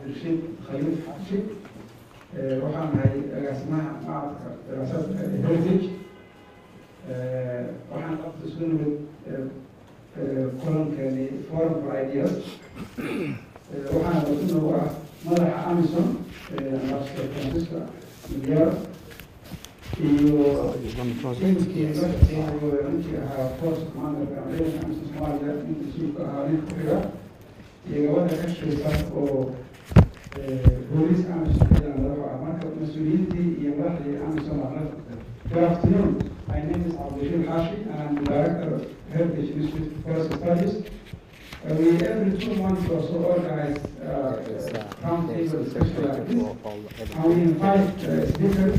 Rashid Khalid Hashi waxaan nahay agaasimaha macadka daraasaadka heritage waxaan qabta isku nimid kulankani forum for ideas waxaana rasuna u ah madaxa AMISOM ambassador Francisco Madeira iyo ninkii la shaqeeyayo ninkii ahaa force commanderka ciidanka AMISOM Somalia ninka mas-uulka ahaa nin ku xiga iyo gabadha ka shaqeysa oo booliis AMISOM ciidan laga ah marka mas-uuliyiintii iyo madaxdii AMISOM aqlad. Good afternoon. My name is Al-Shabaab Hashi and I'm the Director of Heritage Institute for Forest Studies. We every 2 months or so organize roundtable discussion like this, and we invite speakers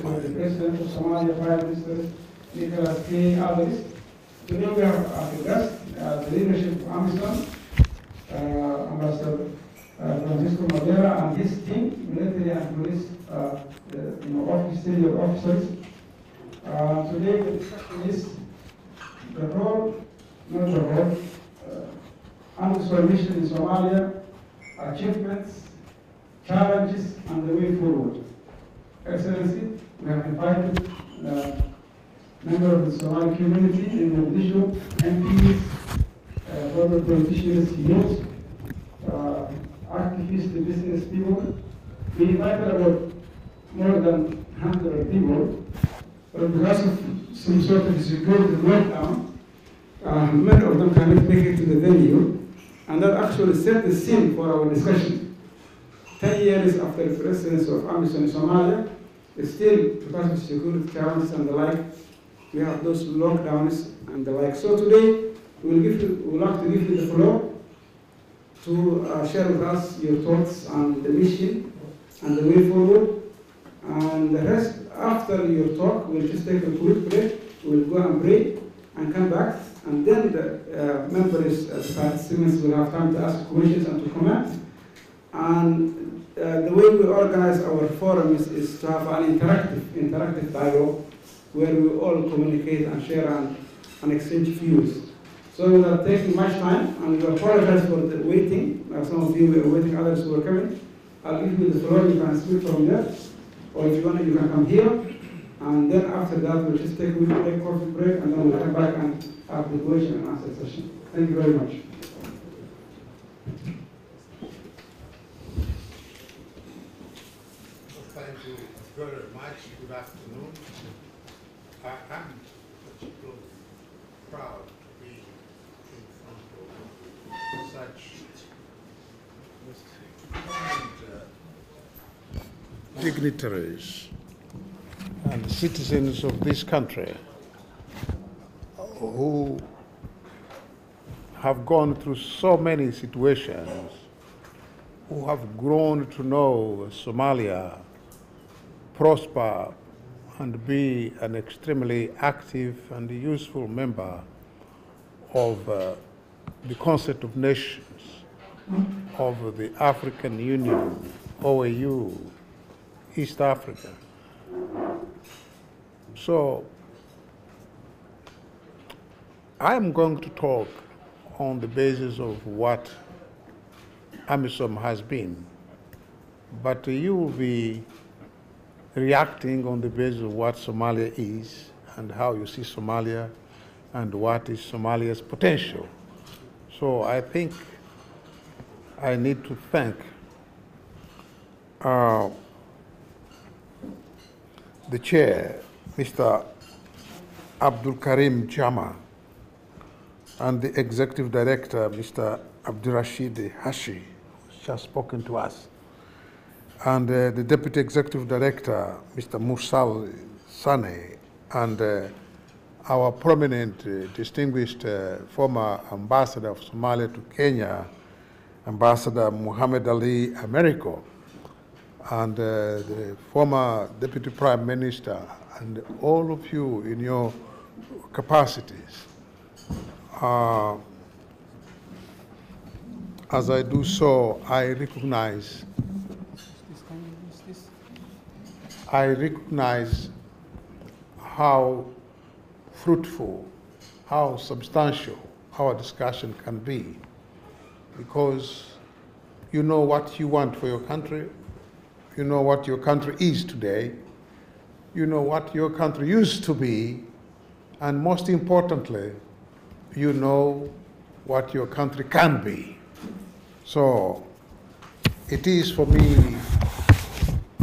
for the President of Somalia, Prime Minister Nicholas K. others. Today we have as a guest the leadership of AMISOM, Ambassador Francisco Madeira and his team, military and police senior officers. Today the discussion is the role, not the role, AMISOM mission in Somalia, achievements, challenges, and the way forward. Excellency, we have invited members of the Somali community in Mogadishu, MPs, former politicians, youth, activists, business people. We invited about more than 100 people, but because of some sort of security lockdown, many of them cannot make it to the venue, and that actually set the scene for our discussion. 10 years after the presence of AMISOM in Somalia, still, because of security challenges and the like, we have those lockdowns and the like. So today, we would like to give you the floor to share with us your thoughts on the mission and the way forward. And the rest, after your talk, we'll just take a quick break. We'll go and pray and come back. And then the members, the participants will have time to ask questions and to comment. And the way we organize our forum is to have an interactive dialogue where we all communicate and share and exchange views. So without taking much time, and we apologize for the waiting. Some of you were waiting, others were coming. I'll give you the floor, you can speak from there. Or if you want, you can come here. And then after that, we'll just take a coffee break, and then we'll come back and have the question and answer session. Thank you very much. Thank you very much. Good afternoon. I'm particularly proud to be in front of such dignitaries and citizens of this country who have gone through so many situations, who have grown to know Somalia, prosper, and be an extremely active and useful member of the Concert of Nations, of the African Union, OAU, East Africa. So I'm going to talk on the basis of what AMISOM has been, but you will be reacting on the basis of what Somalia is and how you see Somalia and what is Somalia's potential. So I think I need to thank the chair, Mr. Abdul Karim Jama, and the executive director, Mr. Abdurrashid Hashi, who has spoken to us, and the deputy executive director, Mr. Musal Sane, and our prominent, distinguished former ambassador of Somalia to Kenya, Ambassador Muhammad Ali Americo, and the former Deputy Prime Minister, and all of you in your capacities. As I do so, I recognize how fruitful, how substantial our discussion can be, because You know what you want for your country. You know what your country is today. You know what your country used to be. And most importantly, you know what your country can be. So it is for me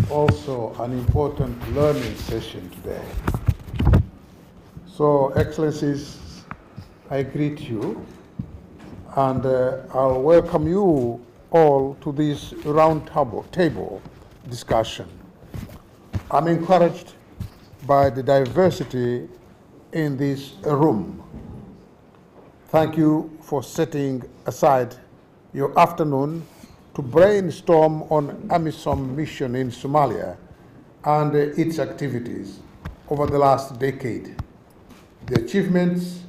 also an important learning session today. So, Excellencies, I greet you, and I'll welcome you all to this roundtable discussion. I'm encouraged by the diversity in this room. Thank you for setting aside your afternoon to brainstorm on AMISOM mission in Somalia and its activities over the last decade, the achievements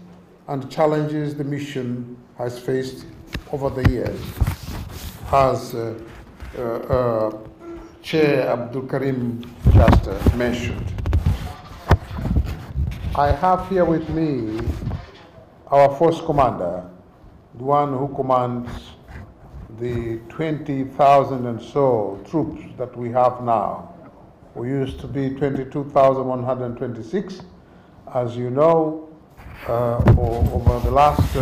and challenges the mission has faced over the years. As Chair Abdul Karim just mentioned. I have here with me our force commander, the one who commands the 20,000 and so troops that we have now. We used to be 22,126. As you know, over the last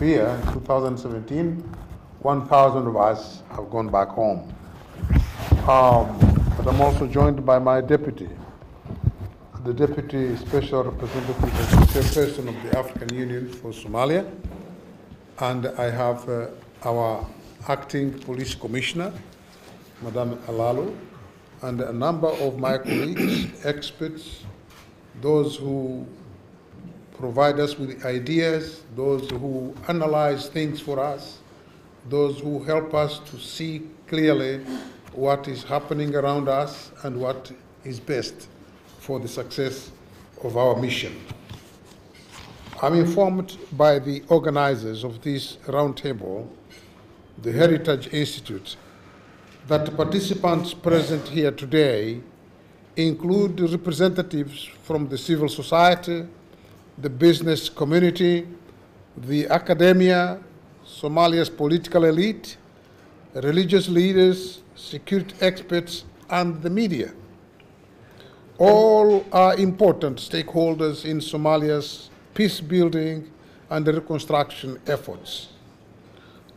year, 2017, 1,000 of us have gone back home. But I'm also joined by my deputy, the Deputy Special Representative and Chairperson of the African Union for Somalia, and I have our Acting Police Commissioner, Madame Alalu, and a number of my colleagues, experts, those who provide us with ideas, those who analyze things for us, those who help us to see clearly what is happening around us and what is best for the success of our mission. I'm informed by the organizers of this roundtable, the Heritage Institute, that the participants present here today include representatives from the civil society, the business community, the academia, Somalia's political elite, religious leaders, security experts, and the media. All are important stakeholders in Somalia's peace building and reconstruction efforts.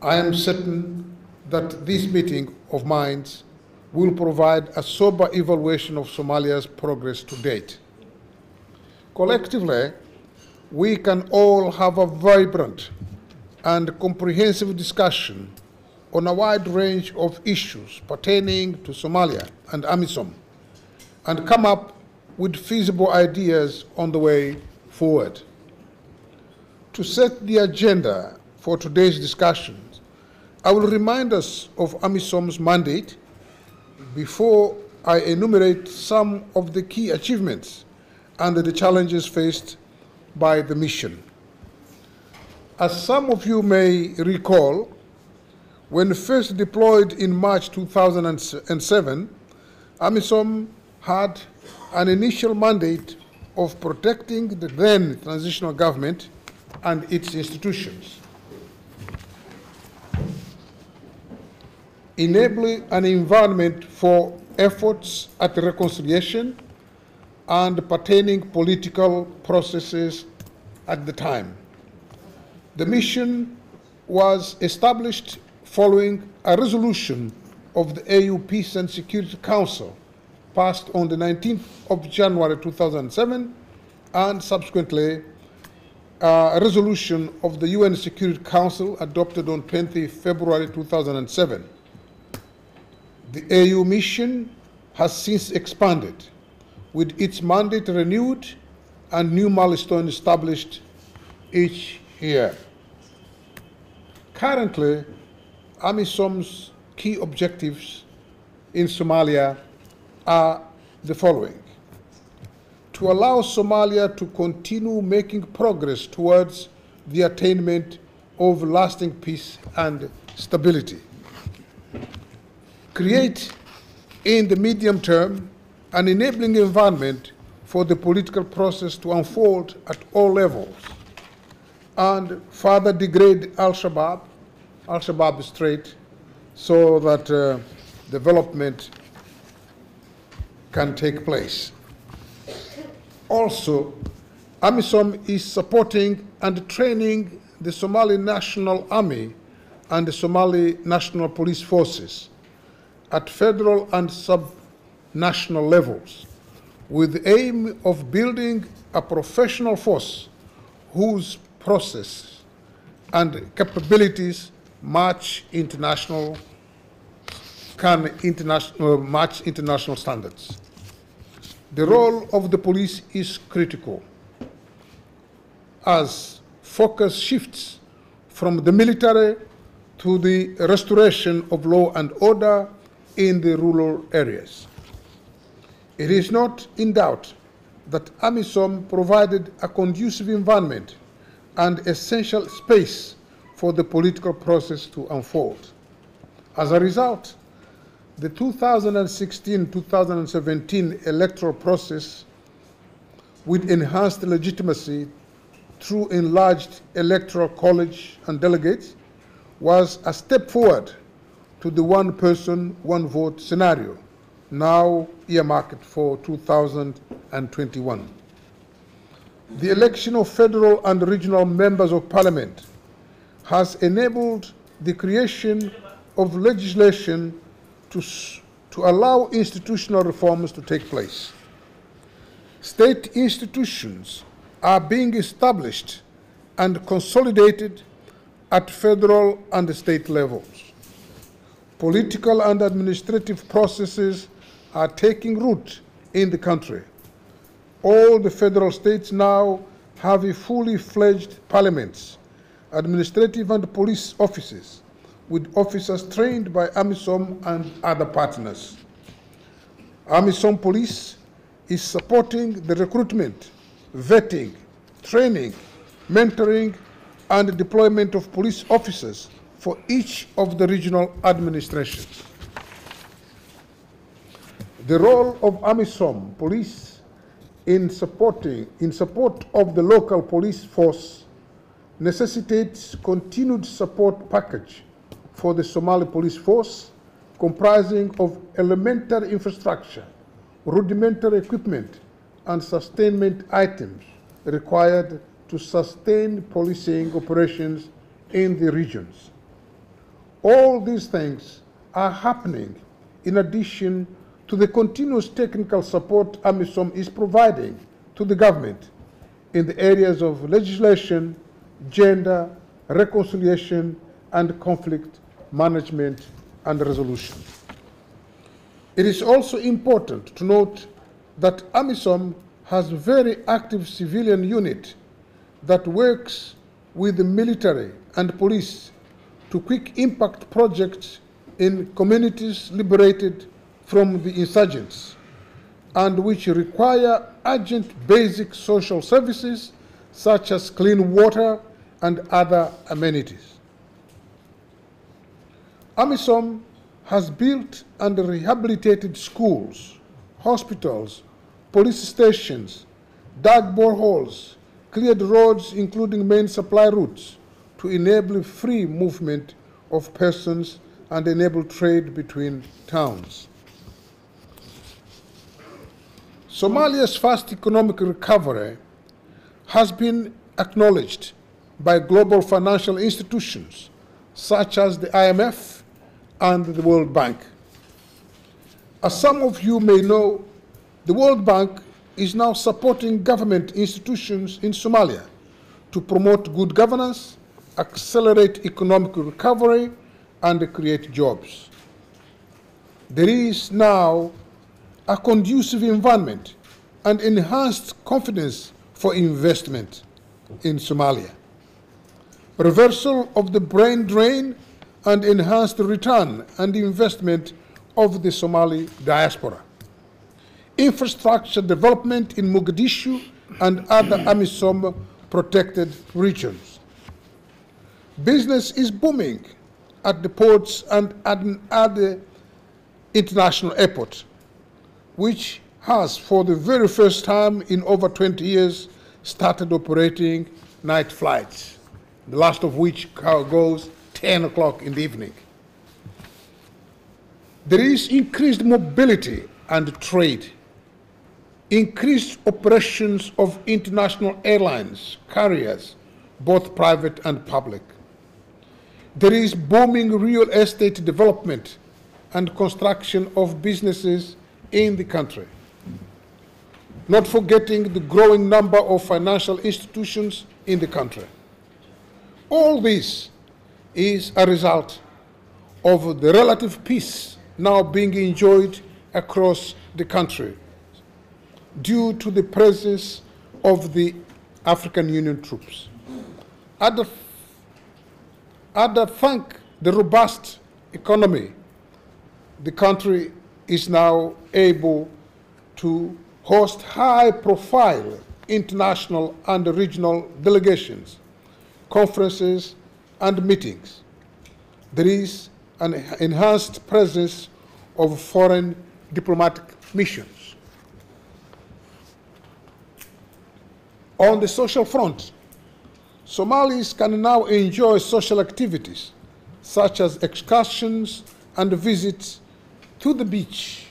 I am certain that this meeting of minds will provide a sober evaluation of Somalia's progress to date. Collectively, we can all have a vibrant and comprehensive discussion on a wide range of issues pertaining to Somalia and AMISOM, and come up with feasible ideas on the way forward. To set the agenda for today's discussions, I will remind us of AMISOM's mandate before I enumerate some of the key achievements and the challenges faced by the mission. As some of you may recall, when first deployed in March 2007, AMISOM had an initial mandate of protecting the then transitional government and its institutions, enabling an environment for efforts at reconciliation and pertaining political processes at the time. The mission was established following a resolution of the AU Peace and Security Council passed on the 19th of January 2007, and subsequently a resolution of the UN Security Council adopted on 20 February 2007. The AU mission has since expanded, with its mandate renewed and new milestones established each year. Currently, AMISOM's key objectives in Somalia are the following: to allow Somalia to continue making progress towards the attainment of lasting peace and stability, create in the medium term an enabling environment for the political process to unfold at all levels, and further degrade Al-Shabaab Strait, so that development can take place. Also, AMISOM is supporting and training the Somali National Army and the Somali National Police Forces at federal and sub-national levels, with the aim of building a professional force whose process and capabilities match international standards. The role of the police is critical as focus shifts from the military to the restoration of law and order in the rural areas. It is not in doubt that AMISOM provided a conducive environment and essential space for the political process to unfold. As a result, the 2016-2017 electoral process, with enhanced legitimacy through enlarged electoral college and delegates, was a step forward to the one person, one vote scenario, now earmarked for 2021. The election of federal and regional members of parliament has enabled the creation of legislation to allow institutional reforms to take place. State institutions are being established and consolidated at federal and state levels. Political and administrative processes are taking root in the country. All the federal states now have a fully fledged parliaments, administrative and police offices, with officers trained by AMISOM and other partners. AMISOM Police is supporting the recruitment, vetting, training, mentoring, and deployment of police officers for each of the regional administrations. The role of AMISOM Police in support of the local police force necessitates continued support package for the Somali police force, comprising of elementary infrastructure, rudimentary equipment, and sustainment items required to sustain policing operations in the regions. All these things are happening in addition to the continuous technical support AMISOM is providing to the government in the areas of legislation, gender, reconciliation, and conflict management and resolution. It is also important to note that AMISOM has a very active civilian unit that works with the military and police to quick impact projects in communities liberated from the insurgents and which require urgent basic social services such as clean water and other amenities. AMISOM has built and rehabilitated schools, hospitals, police stations, dug boreholes, cleared roads including main supply routes to enable free movement of persons and enable trade between towns. Somalia's fast economic recovery has been acknowledged by global financial institutions such as the IMF and the World Bank. As some of you may know, the World Bank is now supporting government institutions in Somalia to promote good governance, accelerate economic recovery, and create jobs. There is now a conducive environment and enhanced confidence for investment in Somalia. Reversal of the brain drain and enhanced return and investment of the Somali diaspora. Infrastructure development in Mogadishu and other AMISOM protected regions. Business is booming at the ports and at the international airport, which has, for the very first time in over 20 years, started operating night flights, the last of which goes 10 o'clock in the evening. There is increased mobility and trade, increased operations of international airlines, carriers, both private and public. There is booming real estate development and construction of businesses in the country. Not forgetting the growing number of financial institutions in the country. All this is a result of the relative peace now being enjoyed across the country due to the presence of the African Union troops. Other thank the robust economy, the country is now able to host high-profile international and regional delegations, conferences, and meetings. There is an enhanced presence of foreign diplomatic missions. On the social front, Somalis can now enjoy social activities such as excursions and visits to the beach.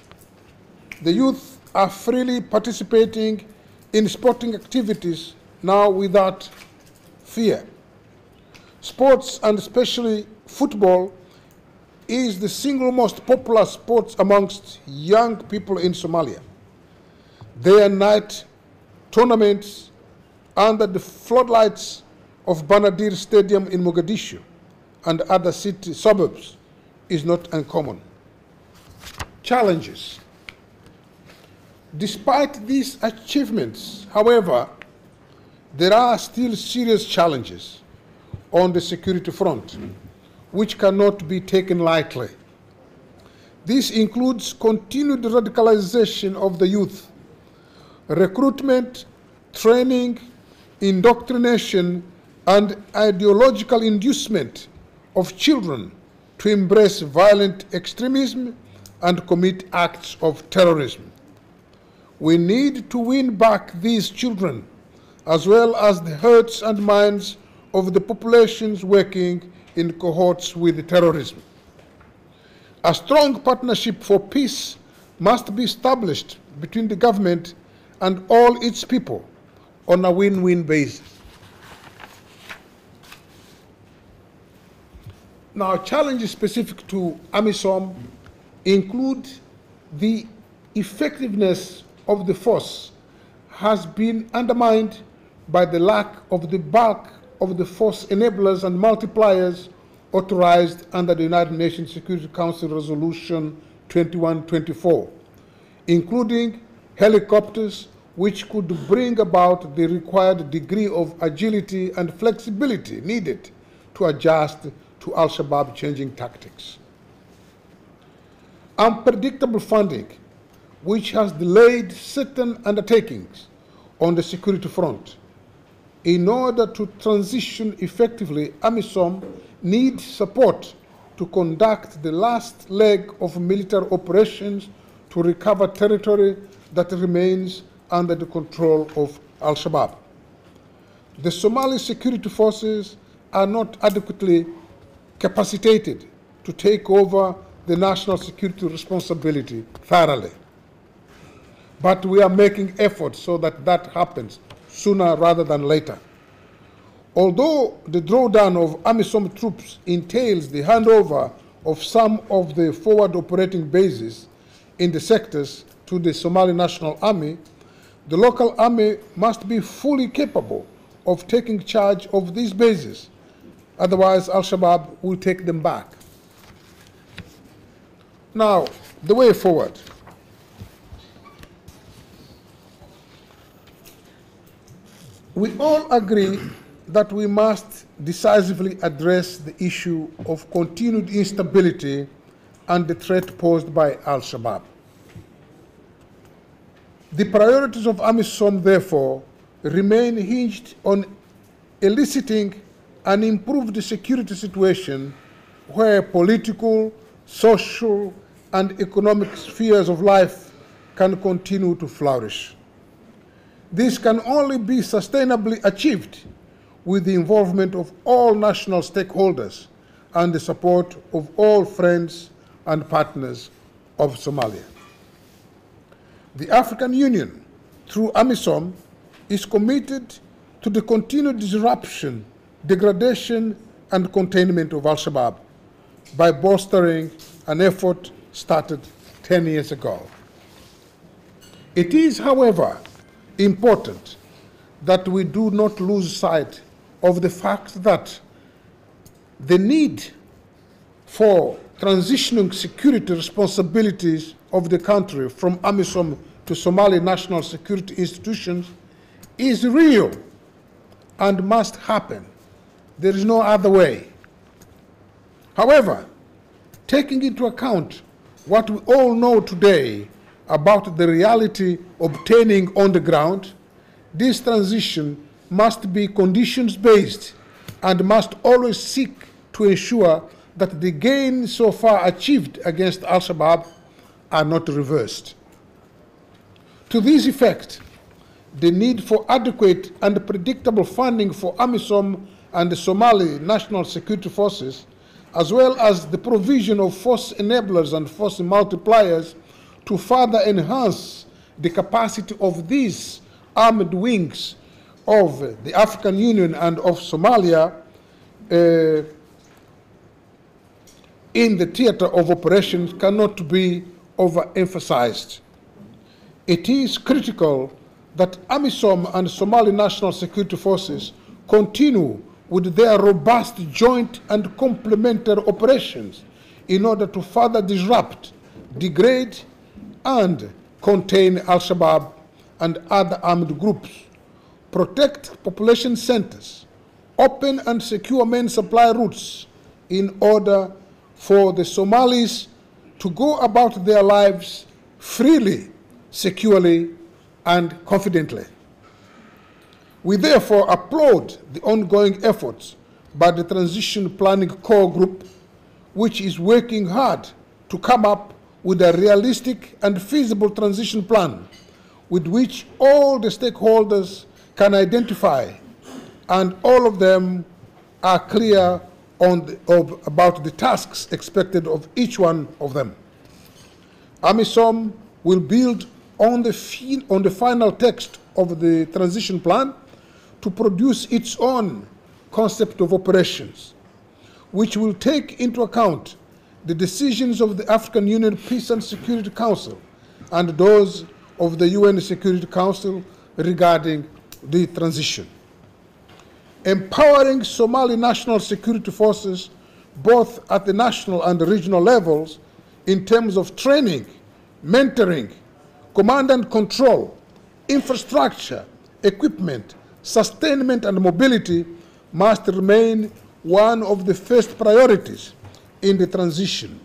The youth are freely participating in sporting activities now without fear. Sports, and especially football, is the single most popular sport amongst young people in Somalia. Day and night tournaments under the floodlights of Banadir Stadium in Mogadishu and other city suburbs is not uncommon. Challenges. Despite these achievements, however, there are still serious challenges on the security front, which cannot be taken lightly. This includes continued radicalization of the youth, recruitment, training, indoctrination, and ideological inducement of children to embrace violent extremism and commit acts of terrorism. We need to win back these children, as well as the hearts and minds of the populations working in cohorts with terrorism. A strong partnership for peace must be established between the government and all its people on a win-win basis. Now, challenges specific to AMISOM include the effectiveness of the force has been undermined by the lack of the bulk of the force enablers and multipliers authorized under the United Nations Security Council Resolution 2124, including helicopters which could bring about the required degree of agility and flexibility needed to adjust to Al-Shabaab changing tactics. Unpredictable funding, which has delayed certain undertakings on the security front. In order to transition effectively, AMISOM needs support to conduct the last leg of military operations to recover territory that remains under the control of Al-Shabaab. The Somali security forces are not adequately capacitated to take over the national security responsibility thoroughly. But we are making efforts so that that happens sooner rather than later. Although the drawdown of AMISOM troops entails the handover of some of the forward operating bases in the sectors to the Somali National Army, the local army must be fully capable of taking charge of these bases. Otherwise, Al-Shabaab will take them back. Now, the way forward. We all agree that we must decisively address the issue of continued instability and the threat posed by Al-Shabaab. The priorities of AMISOM, therefore, remain hinged on eliciting an improved security situation where political, social, and economic spheres of life can continue to flourish. This can only be sustainably achieved with the involvement of all national stakeholders and the support of all friends and partners of Somalia. The African Union, through AMISOM, is committed to the continued disruption, degradation, and containment of Al-Shabaab by bolstering an effort started 10 years ago. It is, however, important that we do not lose sight of the fact that the need for transitioning security responsibilities of the country from AMISOM to Somali national security institutions is real and must happen. There is no other way. However, taking into account what we all know today about the reality obtaining on the ground, this transition must be conditions-based and must always seek to ensure that the gains so far achieved against Al-Shabaab are not reversed. To this effect, the need for adequate and predictable funding for AMISOM and the Somali National Security Forces, as well as the provision of force enablers and force multipliers to further enhance the capacity of these armed wings of the African Union and of Somalia in the theater of operations cannot be overemphasized. It is critical that AMISOM and Somali National Security Forces continue with their robust joint and complementary operations in order to further disrupt, degrade, and contain Al-Shabaab and other armed groups, protect population centers, open and secure main supply routes in order for the Somalis to go about their lives freely, securely, and confidently. We therefore applaud the ongoing efforts by the Transition Planning Core Group, which is working hard to come up with a realistic and feasible transition plan with which all the stakeholders can identify, and all of them are clear about the tasks expected of each one of them. AMISOM will build on the final text of the transition plan to produce its own concept of operations, which will take into account the decisions of the African Union Peace and Security Council and those of the UN Security Council regarding the transition. Empowering Somali national security forces, both at the national and the regional levels, in terms of training, mentoring, command and control, infrastructure, equipment, sustainment, and mobility must remain one of the first priorities in the transition,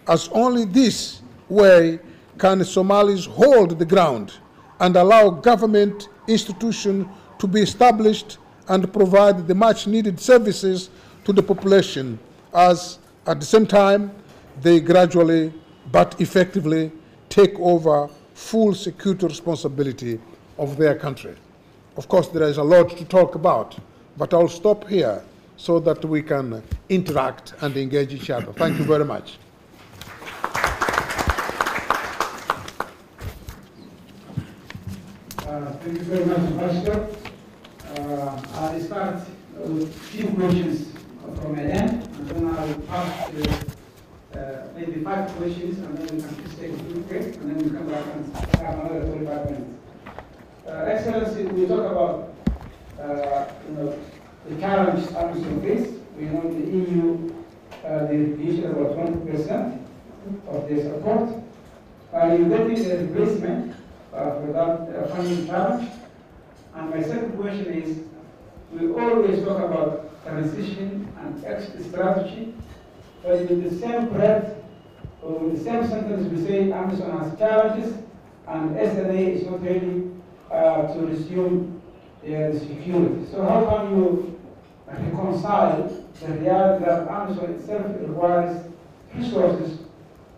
as only this way can Somalis hold the ground and allow government institutions to be established and provide the much-needed services to the population, as at the same time they gradually but effectively take over full security responsibility of their country. Of course, there is a lot to talk about, but I'll stop here so that we can interact and engage each other. Thank you very much. Thank you very much, Ambassador. I'll start with a few questions from my end, and then I'll pass maybe 5 questions, and then we can just take a quick break, and then we come back and have another 45 minutes. Excellency, we talk about the challenge AMISOM face. We know the EU, they reduced about 20% of their support. You're getting a replacement for that funding challenge. And my second question is, we always talk about transition and exit strategy, but with the same breath, or with the same sentence, we say AMISOM has challenges and SNA is not ready to resume the security. So how can you reconcile the reality that AMISOM itself requires resources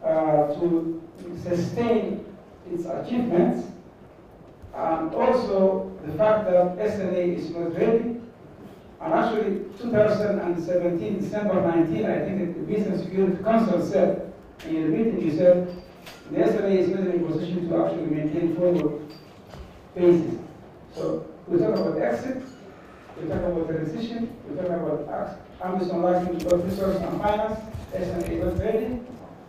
to sustain its achievements, and also the fact that SNA is not ready? And actually, 2017, December 19, I think the Peace and Security Council said, in a meeting, you said, the SRA is not in a position to actually maintain forward basis. So we talk about exit, we talk about transition, we talk about AMISOM lacking both resources and finance, SRA not ready,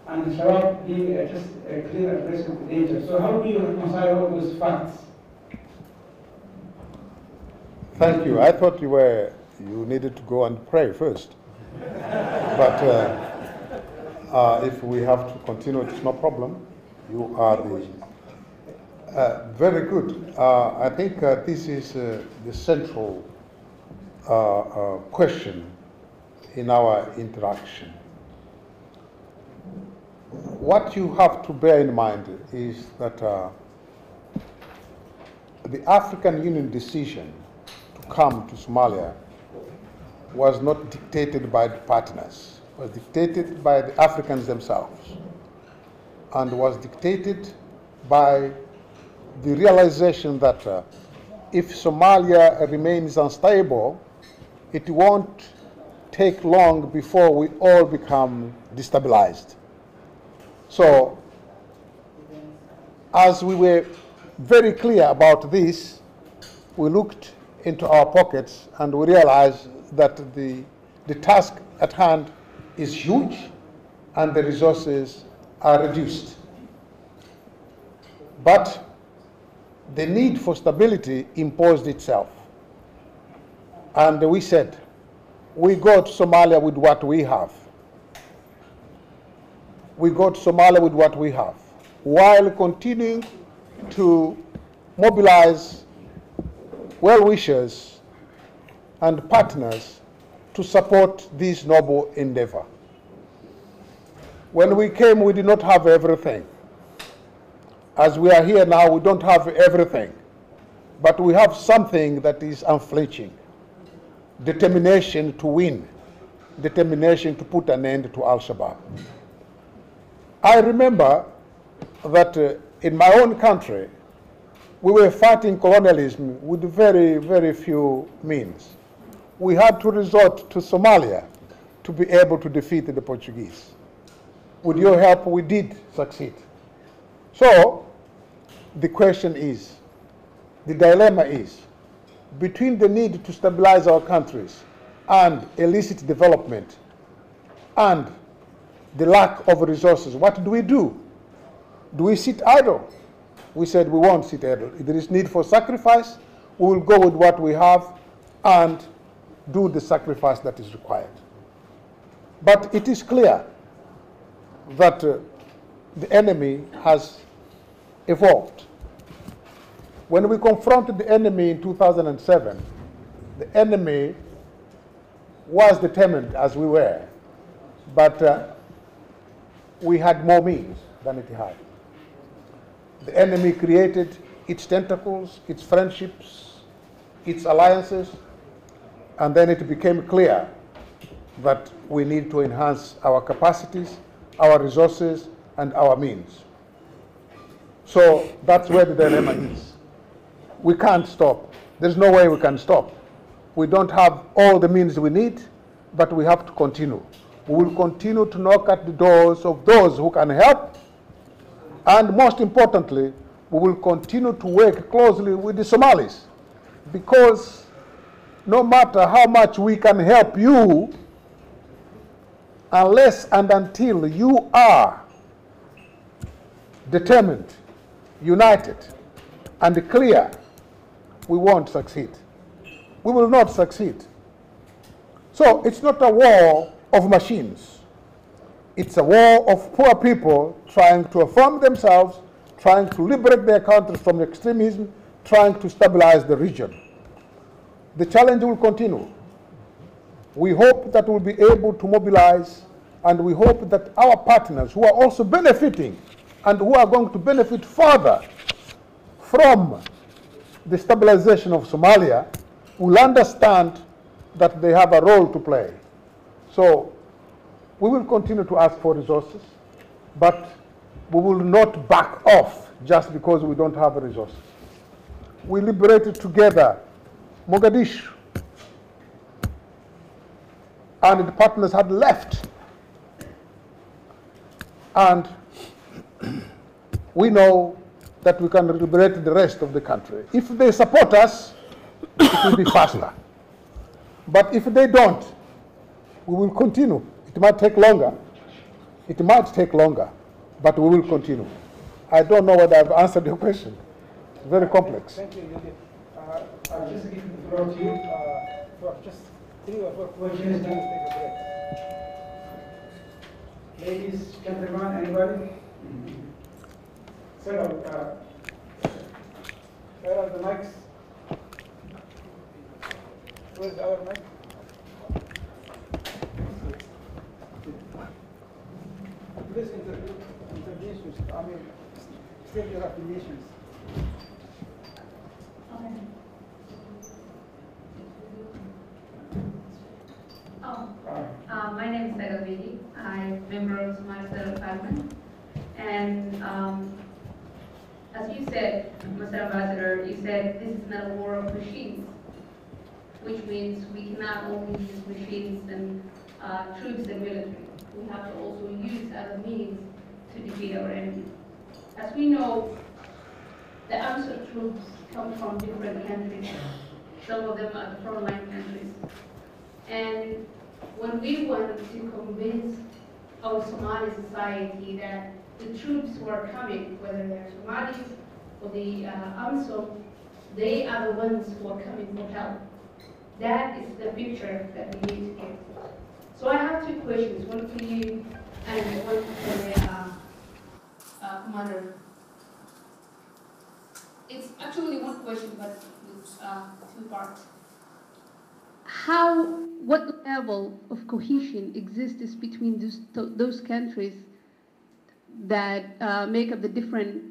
and Al-Shabaab being just a clear and present danger. So how do you reconcile all those facts? Thank you. I thought you needed to go and pray first. But if we have to continue, it's no problem. You are the... very good. I think this is the central question in our interaction. What you have to bear in mind is that the African Union decision to come to Somalia was not dictated by the partners. It was dictated by the Africans themselves, and was dictated by the realization that if Somalia remains unstable, it won't take long before we all become destabilized. So, as we were very clear about this, we looked into our pockets and we realized that the task at hand is huge and the resources are reduced. But the need for stability imposed itself. And we said, we go to Somalia with what we have. We go to Somalia with what we have, while continuing to mobilize well-wishers and partners to support this noble endeavor. When we came, we did not have everything. As we are here now, we don't have everything, but we have something that is unflinching. Determination to win, determination to put an end to Al-Shabaab. I remember that in my own country, we were fighting colonialism with very, very few means. We had to resort to Somalia to be able to defeat the Portuguese. With your help, we did succeed. So, the question is, the dilemma is, between the need to stabilize our countries and illicit development and the lack of resources, what do we do? Do we sit idle? We said we won't sit idle. If there is need for sacrifice, we will go with what we have and do the sacrifice that is required. But it is clear that the enemy has evolved. When we confronted the enemy in 2007, the enemy was determined as we were, but we had more means than it had. The enemy created its tentacles, its friendships, its alliances, and then it became clear that we need to enhance our capacities, our resources, and our means. So that's where the dilemma is. We can't stop. There's no way we can stop. We don't have all the means we need, but we have to continue. We will continue to knock at the doors of those who can help, and most importantly, we will continue to work closely with the Somalis, because no matter how much we can help you, unless and until you are determined, united, and clear, we won't succeed. We will not succeed. So it's not a war of machines. It's a war of poor people trying to affirm themselves, trying to liberate their countries from extremism, trying to stabilize the region. The challenge will continue. We hope that we'll be able to mobilize, and we hope that our partners who are also benefiting and who are going to benefit further from the stabilization of Somalia will understand that they have a role to play. So we will continue to ask for resources, but we will not back off just because we don't have resources. We liberated together Mogadishu, and the partners had left. And we know that we can liberate the rest of the country. If they support us, it will be faster. But if they don't, we will continue. It might take longer. It might take longer, but we will continue. I don't know whether I've answered your question. It's very complex. Thank you, Yudit. I'll just give the floor to you for just 3 or 4 questions, then we'll take a break. Ladies, gentlemen, anybody? Where are the mics? Where's the other mic? Please introduce yourself. I mean, state your affiliations. My name is Sagal. I'm a member of Somali Parliament. And as you said, Mr. Ambassador, you said this is not a war of machines, which means we cannot only use machines and troops and military. We have to also use other means to defeat our enemy. As we know, the AMISOM troops come from different countries. Some of them are the frontline countries. And when we want to convince our Somali society that the troops who are coming, whether they're Somalis or the AMISOM, they are the ones who are coming for help. That is the picture that we need to get. So I have 2 questions, one for you and one for the Commander. It's actually one question, but with 2 parts. What level of cohesion exists between those countries that make up the different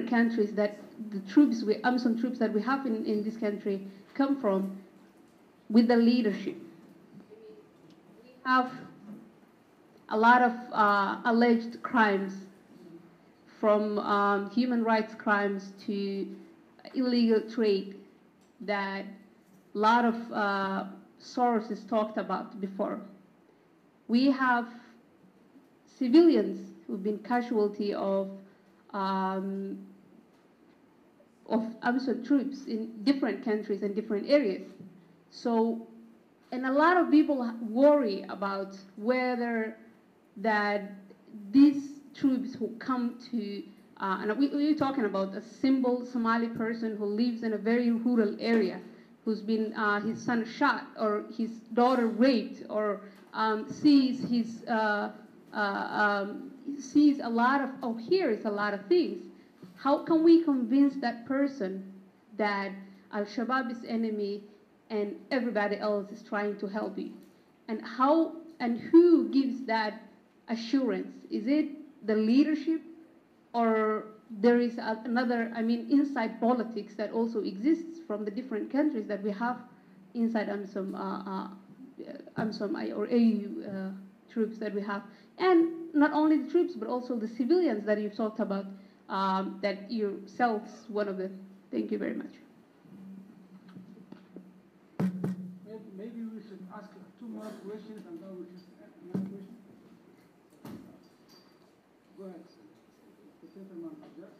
countries that the troops, AMISOM troops that we have in this country come from, with the leadership? We have a lot of alleged crimes, from human rights crimes to illegal trade, that a lot of sources talked about before. We have civilians who've been casualty of AMISOM troops in different countries and different areas. So, and a lot of people worry about whether that these troops who come to, and we're talking about a simple Somali person who lives in a very rural area, who's been his son shot or his daughter raped, or sees a lot of, or hears a lot of things. How can we convince that person that Al-Shabaab is enemy and everybody else is trying to help you? And how and who gives that assurance? Is it the leadership, or there is another, inside politics that also exists from the different countries that we have inside AMISOM or AU troops that we have? And not only the troops, but also the civilians that you've talked about, that yourselves, one of them. Thank you very much. Maybe we should ask 2 more questions and then we can another question. Go ahead. The gentleman, just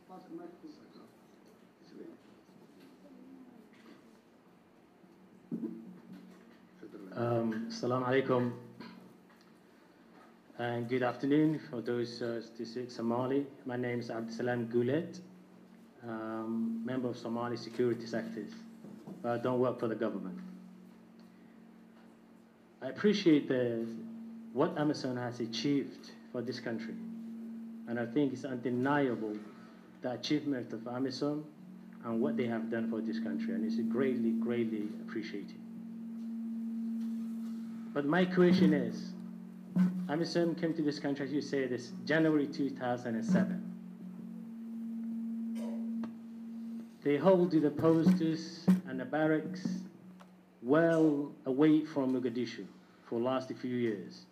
pass the mic to Assalamu alaikum, and good afternoon for those who speak Somali. My name is Abdulsalam Goulet, member of Somali security sectors, but I don't work for the government. I appreciate what AMISOM has achieved for this country, and I think it's undeniable the achievement of AMISOM and what they have done for this country, and it's greatly, greatly appreciated. But my question is, AMISOM came to this country, as you say, this January 2007. They hold the posters and the barracks well away from Mogadishu for the last few years.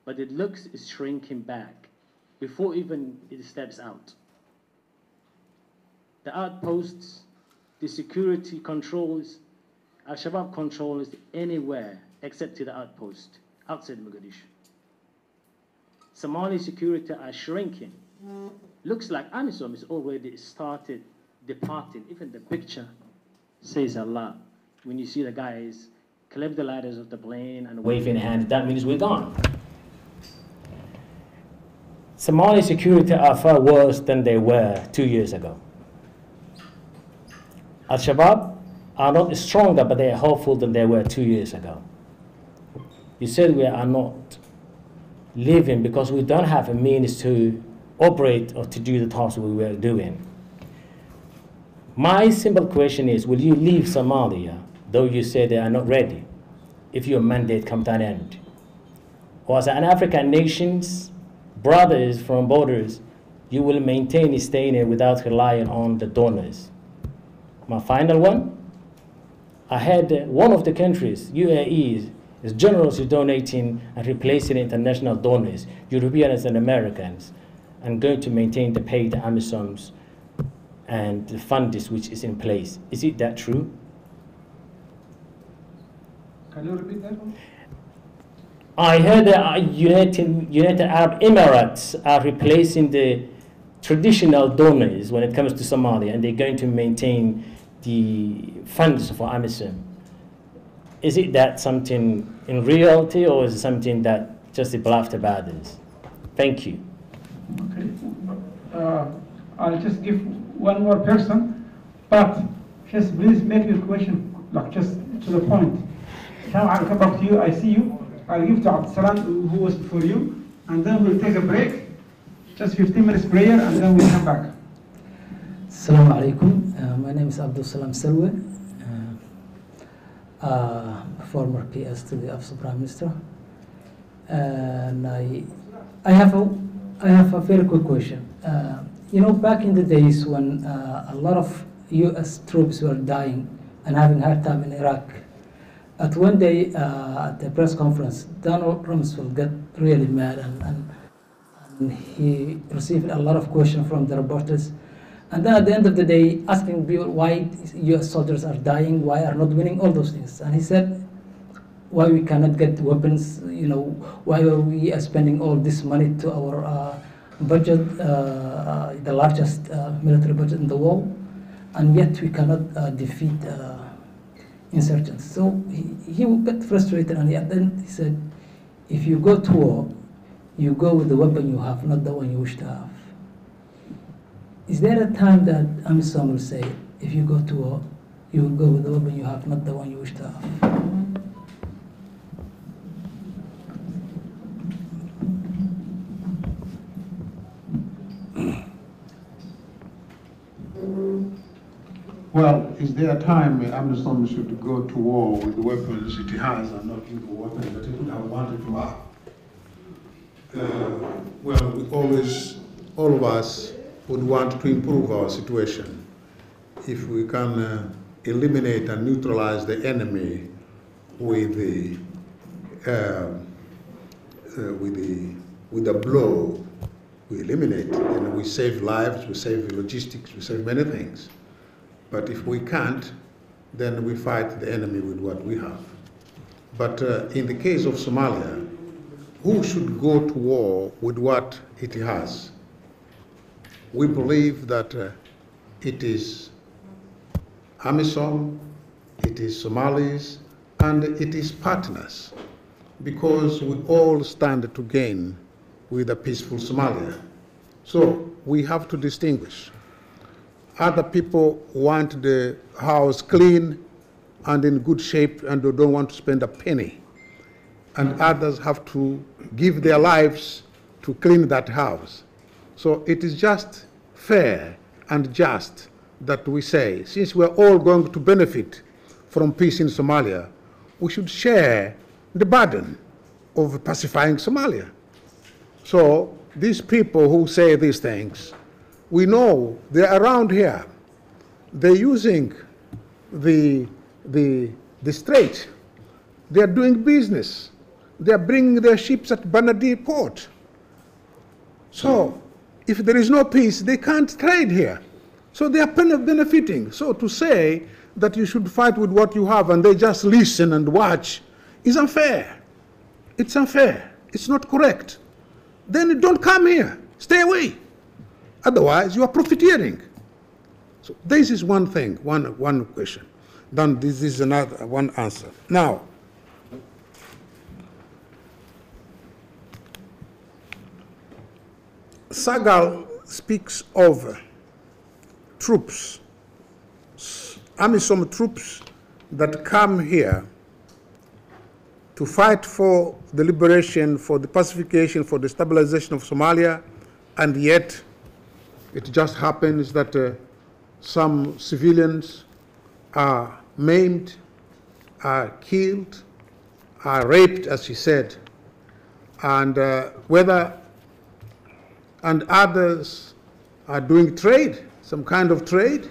But it looks is shrinking back before even it steps out. The outposts, the security controls, Al-Shabaab controls anywhere except to the outpost outside Mogadishu. Somali security are shrinking. Looks like AMISOM is already started departing. Even the picture says a lot. When you see the guys clip the ladders of the plane and waving hands, that means we're gone. Somali security are far worse than they were 2 years ago. Al-Shabaab are not stronger, but they are hopeful than they were 2 years ago. You said we are not living because we don't have a means to operate or to do the tasks we were doing. My simple question is, will you leave Somalia, though you say they are not ready, if your mandate comes to an end? Or as an African nations, brothers from borders, you will maintain staying here without relying on the donors? My final one, I had one of the countries, UAE, is generously donating and replacing international donors, Europeans and Americans, and going to maintain the pay to AMISOMs and the funds which is in place. Is it that true? Can you repeat that one? I heard that United Arab Emirates are replacing the traditional donors when it comes to Somalia, and they're going to maintain the funds for AMISOM. Is it that something in reality, or is it something that just bluffed about this? Thank you. Okay. I'll just give one more person, but just please make your question like just to the point. Now I'll come back to you. I see you. I'll give to Abdulsalam, who was before you, and then we'll take a break. Just 15 minutes prayer, and then we'll come back. Assalamu alaikum. My name is Abdulsalam Salwe, former PS to the Office of Prime Minister. And I have a very quick question. You know, back in the days when a lot of U.S. troops were dying and having a hard time in Iraq, at one day at the press conference, Donald Rumsfeld got really mad and he received a lot of questions from the reporters. And then at the end of the day, asking people why U.S. soldiers are dying, why are not winning, all those things. And he said, why we cannot get weapons, you know, why are we spending all this money to our budget, the largest military budget in the world, and yet we cannot defeat insurgents. So he got frustrated, and then he said, if you go to war, you go with the weapon you have, not the one you wish to have. Is there a time that AMISOM will say, if you go to war, you will go with the weapon you have, not the one you wish to have? Well, is there a time AMISOM should go to war with the weapons it has and not with the weapons that it would have wanted to have? Well, we always, all of us would want to improve our situation. If we can eliminate and neutralize the enemy with a blow, we eliminate, and we save lives, we save logistics, we save many things. But if we can't, then we fight the enemy with what we have. But in the case of Somalia, who should go to war with what it has? We believe that it is AMISOM, it is Somalis, and it is partners, because we all stand to gain with a peaceful Somalia. So we have to distinguish. Other people want the house clean and in good shape and they don't want to spend a penny. And others have to give their lives to clean that house. So it is just fair and just that we say, since we're all going to benefit from peace in Somalia, we should share the burden of pacifying Somalia. So these people who say these things, we know they're around here. They're using the strait. They're doing business. They're bringing their ships at Banadir port. So if there is no peace, they can't trade here. So they are benefiting. So to say that you should fight with what you have and they just listen and watch is unfair. It's unfair. It's not correct. then don't come here. Stay away. Otherwise, you are profiteering. So this is one thing, one question. Then this is another one answer. Now, Sagal speaks of troops, AMISOM troops that come here to fight for the liberation, for the pacification, for the stabilization of Somalia, and yet it just happens that some civilians are maimed, are killed, are raped, as she said, and and others are doing trade, some kind of trade,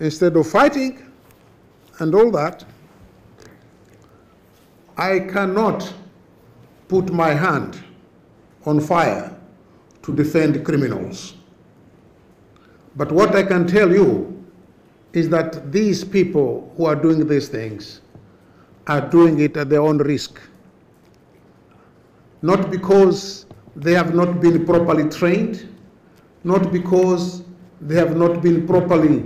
instead of fighting and all that. I cannot put my hand on fire to defend criminals. But what I can tell you is that these people who are doing these things are doing it at their own risk. Not because they have not been properly trained, not because they have not been properly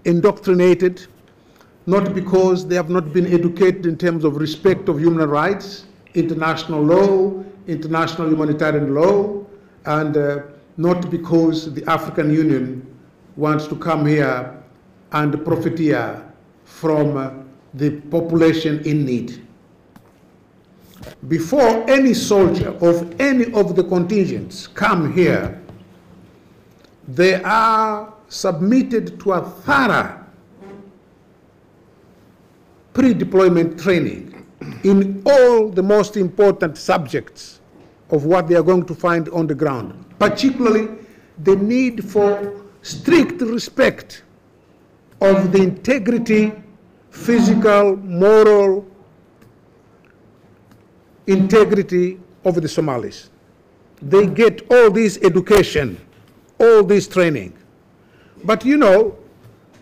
indoctrinated, not because they have not been educated in terms of respect of human rights, international law, international humanitarian law, and not because the African Union wants to come here and profiteer from the population in need. Before any soldier of any of the contingents come here, they are submitted to a thorough pre-deployment training in all the most important subjects of what they are going to find on the ground, particularly the need for strict respect of the integrity, physical, moral integrity of the Somalis. They get all this education, all this training. But you know,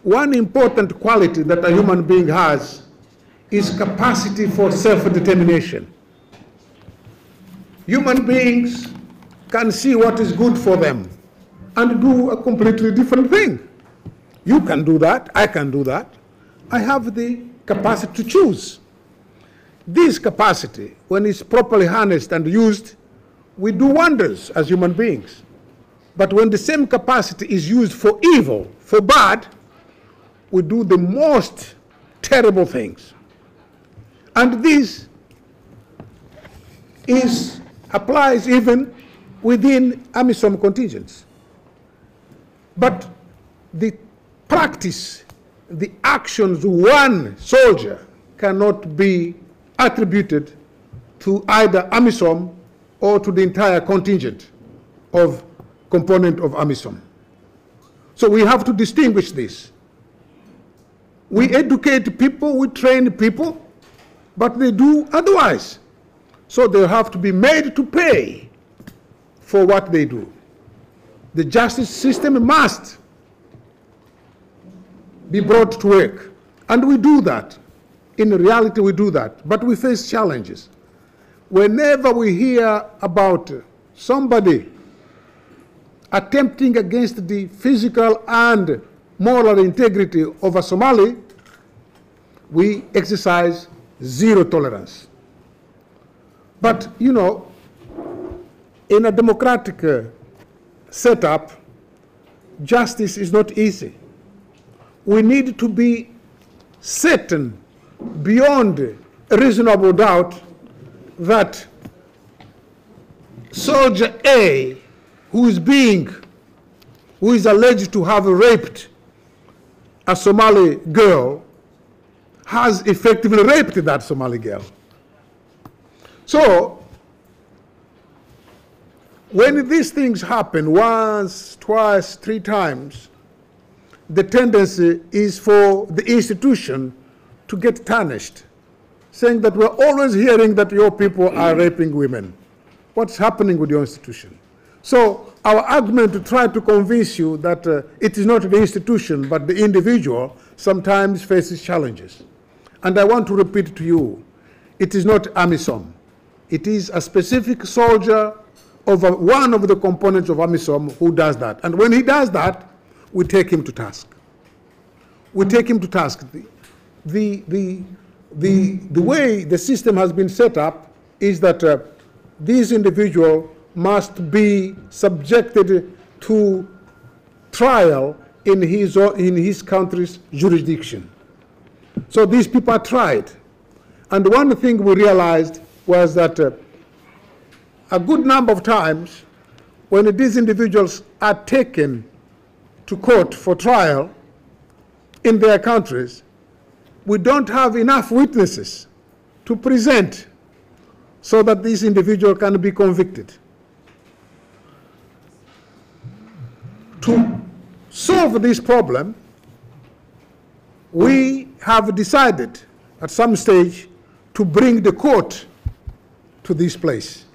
one important quality that a human being has is capacity for self-determination. Human beings can see what is good for them and do a completely different thing. You can do that, I can do that. I have the capacity to choose. This capacity, when it's properly harnessed and used, we do wonders as human beings. But when the same capacity is used for evil, for bad, we do the most terrible things. And this applies even within AMISOM contingents. But the practice, the actions of one soldier cannot be attributed to either AMISOM or to the entire contingent of component of AMISOM. So we have to distinguish this. We educate people, we train people, but they do otherwise. So they have to be made to pay for what they do. The justice system must be brought to work. And we do that. In reality, we do that. But we face challenges. Whenever we hear about somebody attempting against the physical and moral integrity of a Somali, we exercise zero tolerance. But, you know, in a democratic setup, justice is not easy. We need to be certain, beyond a reasonable doubt, that soldier A, who is alleged to have raped a Somali girl, has effectively raped that Somali girl. So, when these things happen once, twice, 3 times, the tendency is for the institution to get tarnished, saying that we're always hearing that your people are raping women. What's happening with your institution? So our argument to try to convince you that it is not the institution but the individual sometimes faces challenges. And I want to repeat to you, it is not AMISOM. It is a specific soldier of one of the components of AMISOM who does that. And when he does that, we take him to task. We take him to task. The way the system has been set up is that this individual must be subjected to trial in his country's jurisdiction. So these people are tried. And one thing we realized was that a good number of times when these individuals are taken to court for trial in their countries, we don't have enough witnesses to present so that this individual can be convicted. To solve this problem, we have decided at some stage to bring the court to this place.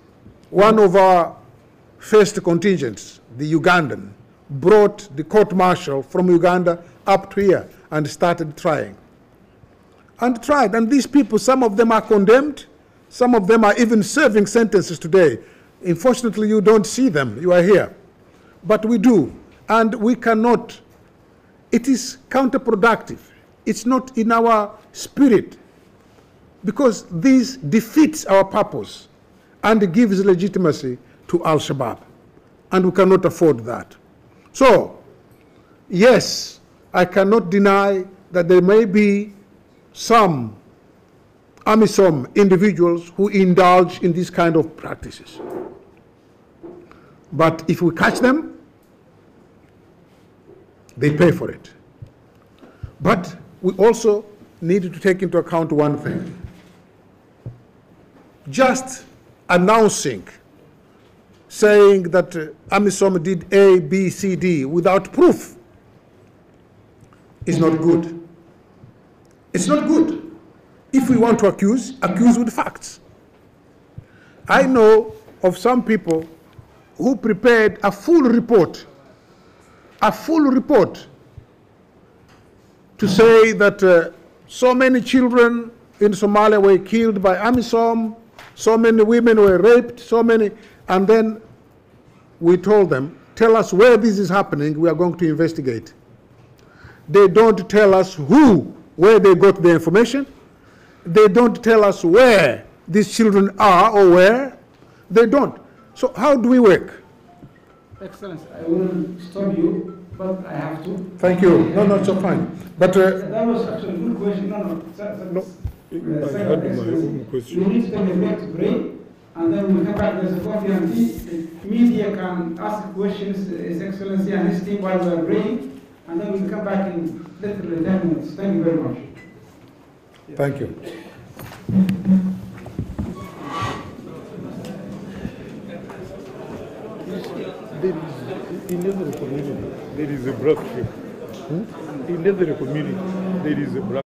One of our first contingents, the Ugandan, brought the court martial from Uganda up to here and started trying. And tried, and these people, some of them are condemned, some of them are even serving sentences today. Unfortunately, you don't see them, you are here. But we do, and we cannot. It is counterproductive. It's not in our spirit, because this defeats our purpose and gives legitimacy to Al-Shabaab, and we cannot afford that. So, yes, I cannot deny that there may be some AMISOM individuals who indulge in this kind of practices. But if we catch them, they pay for it. But we also need to take into account one thing. Just announcing, saying that AMISOM did A, B, C, D without proof is not good. It's not good. If we want to accuse with facts. I know of some people who prepared a full report to say that so many children in Somalia were killed by AMISOM, so many women were raped, so many, and then we told them, tell us where this is happening, we are going to investigate. They don't tell us where they got the information. They don't tell us where these children are or where. They don't. So how do we work? Excellency, I will stop you, but I have to. Thank you. No, it's so fine. But that was actually a good question. No. I had my own question. We need to take a break to pray, and then we'll come back. There's a coffee and tea. Media can ask questions, His Excellency and his team, while we are praying, and then we'll come back in literally 10 minutes. Thank you very much. thank you. In every community, there is a black sheep. In every community, there is a black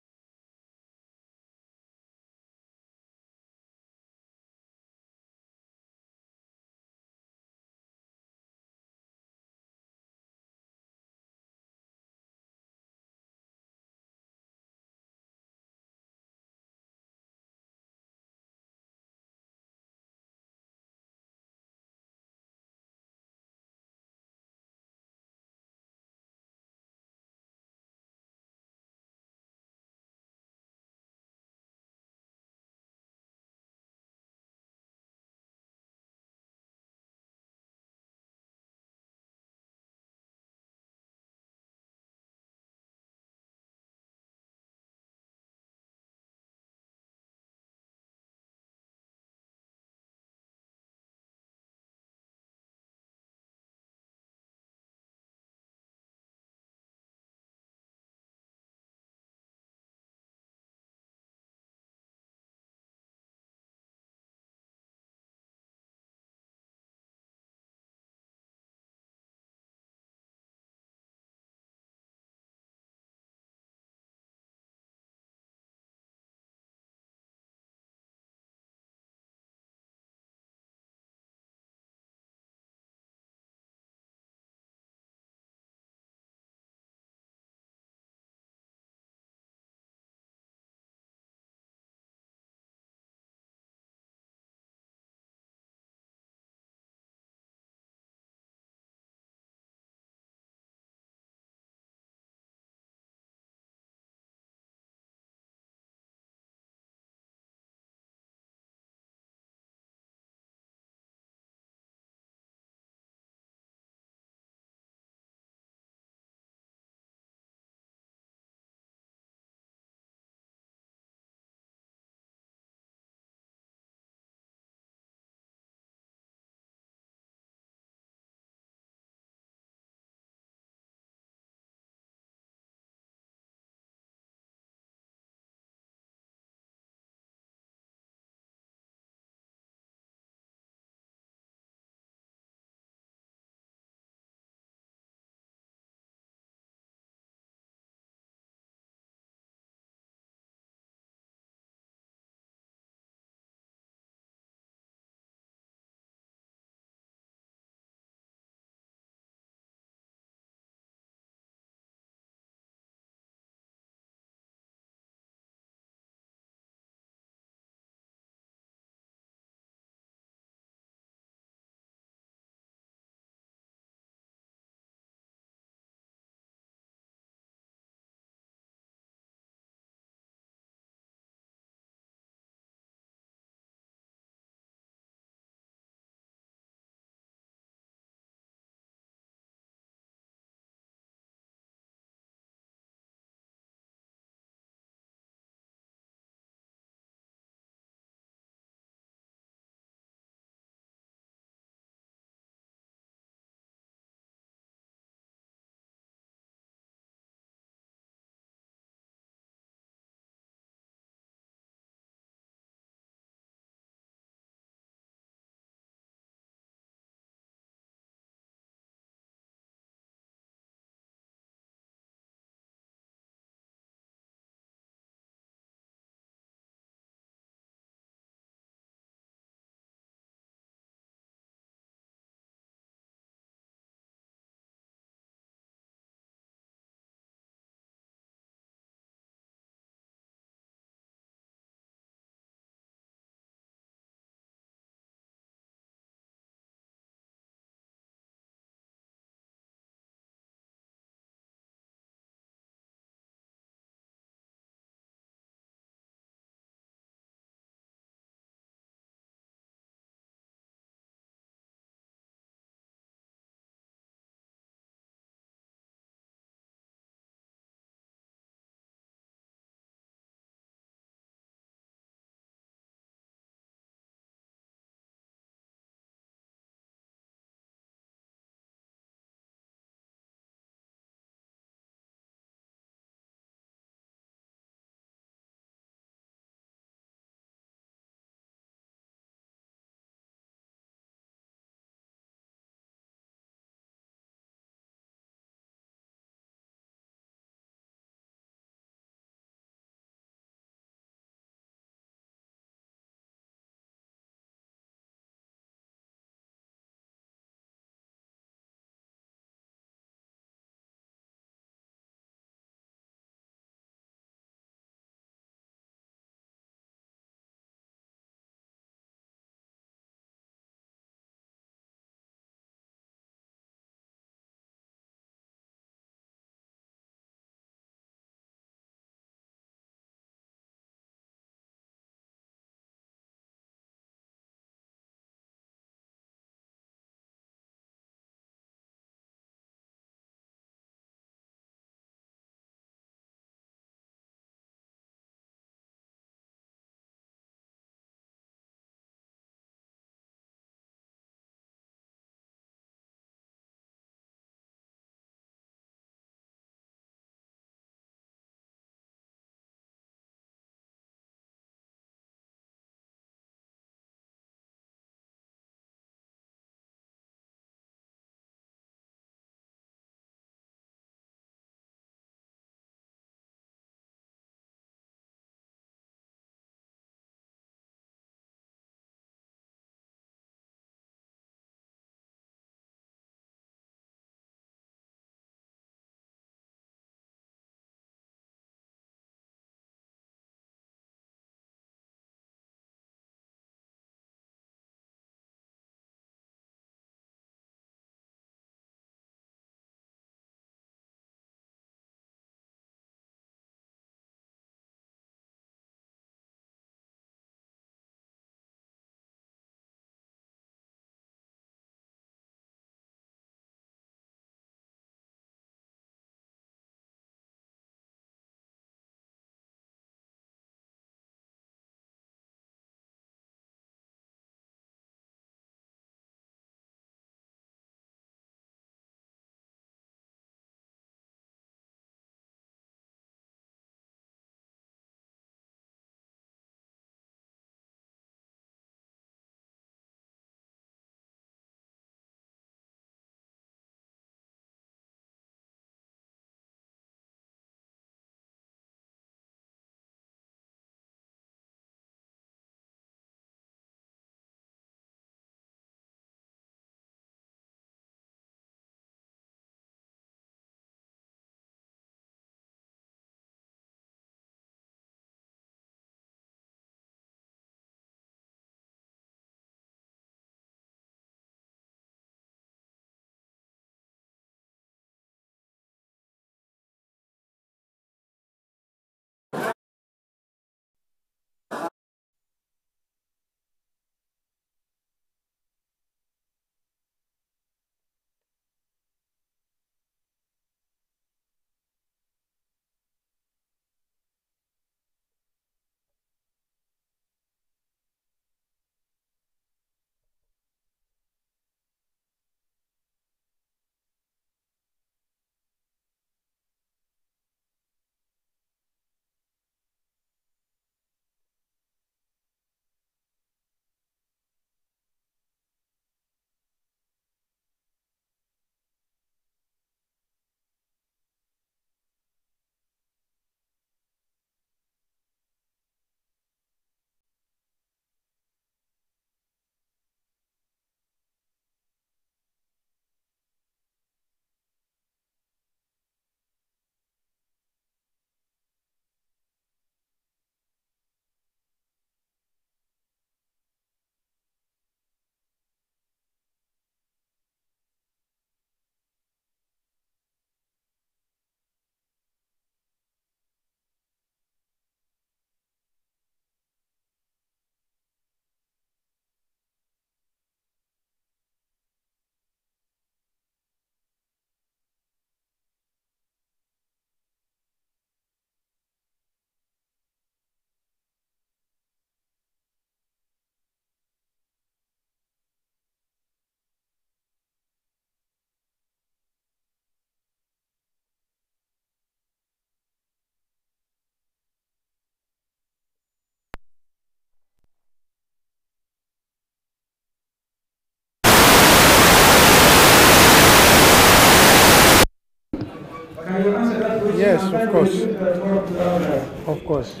Can you answer that question? Yes, And of then course. we give the floor to Of course.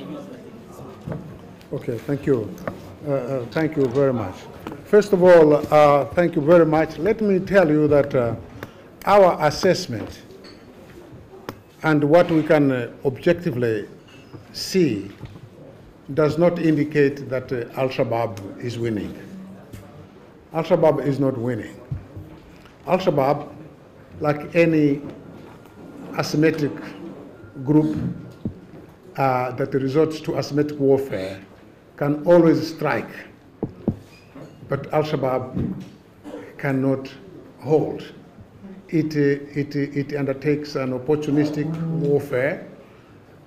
Okay, thank you. Thank you very much. First of all, thank you very much. Let me tell you that our assessment and what we can objectively see does not indicate that Al-Shabaab is winning. Al-Shabaab is not winning. Al-Shabaab, like any asymmetric group that resorts to asymmetric warfare, can always strike, but Al-Shabaab cannot hold. It undertakes an opportunistic warfare.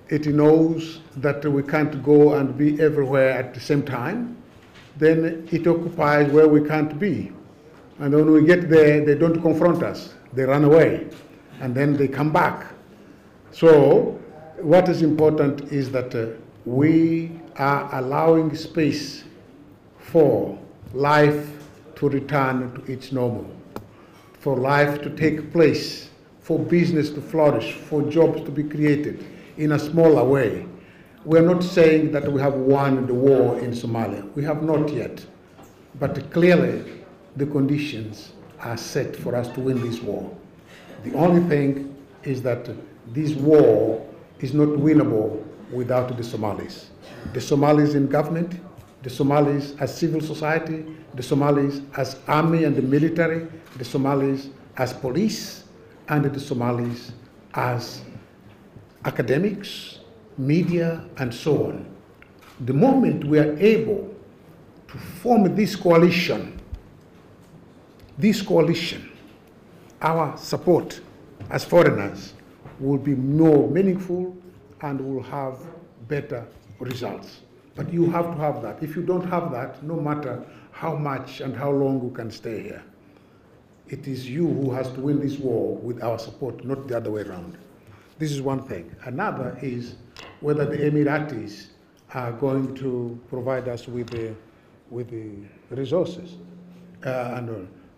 It knows that we can't go and be everywhere at the same time. Then it occupies where we can't be. And when we get there, they don't confront us. They run away, and then they come back. So what is important is that we are allowing space for life to return to its normal, for life to take place, for business to flourish, for jobs to be created in a smaller way. We're not saying that we have won the war in Somalia. We have not yet. But clearly, the conditions are set for us to win this war. The only thing is that this war is not winnable without the Somalis. The Somalis in government, the Somalis as civil society, the Somalis as army and the military, the Somalis as police, and the Somalis as academics, media, and so on. The moment we are able to form this coalition, our support as foreigners will be more meaningful and will have better results. But you have to have that. If you don't have that, no matter how much and how long you can stay here, it is you who has to win this war with our support, not the other way around. This is one thing. Another is whether the Emiratis are going to provide us with the resources.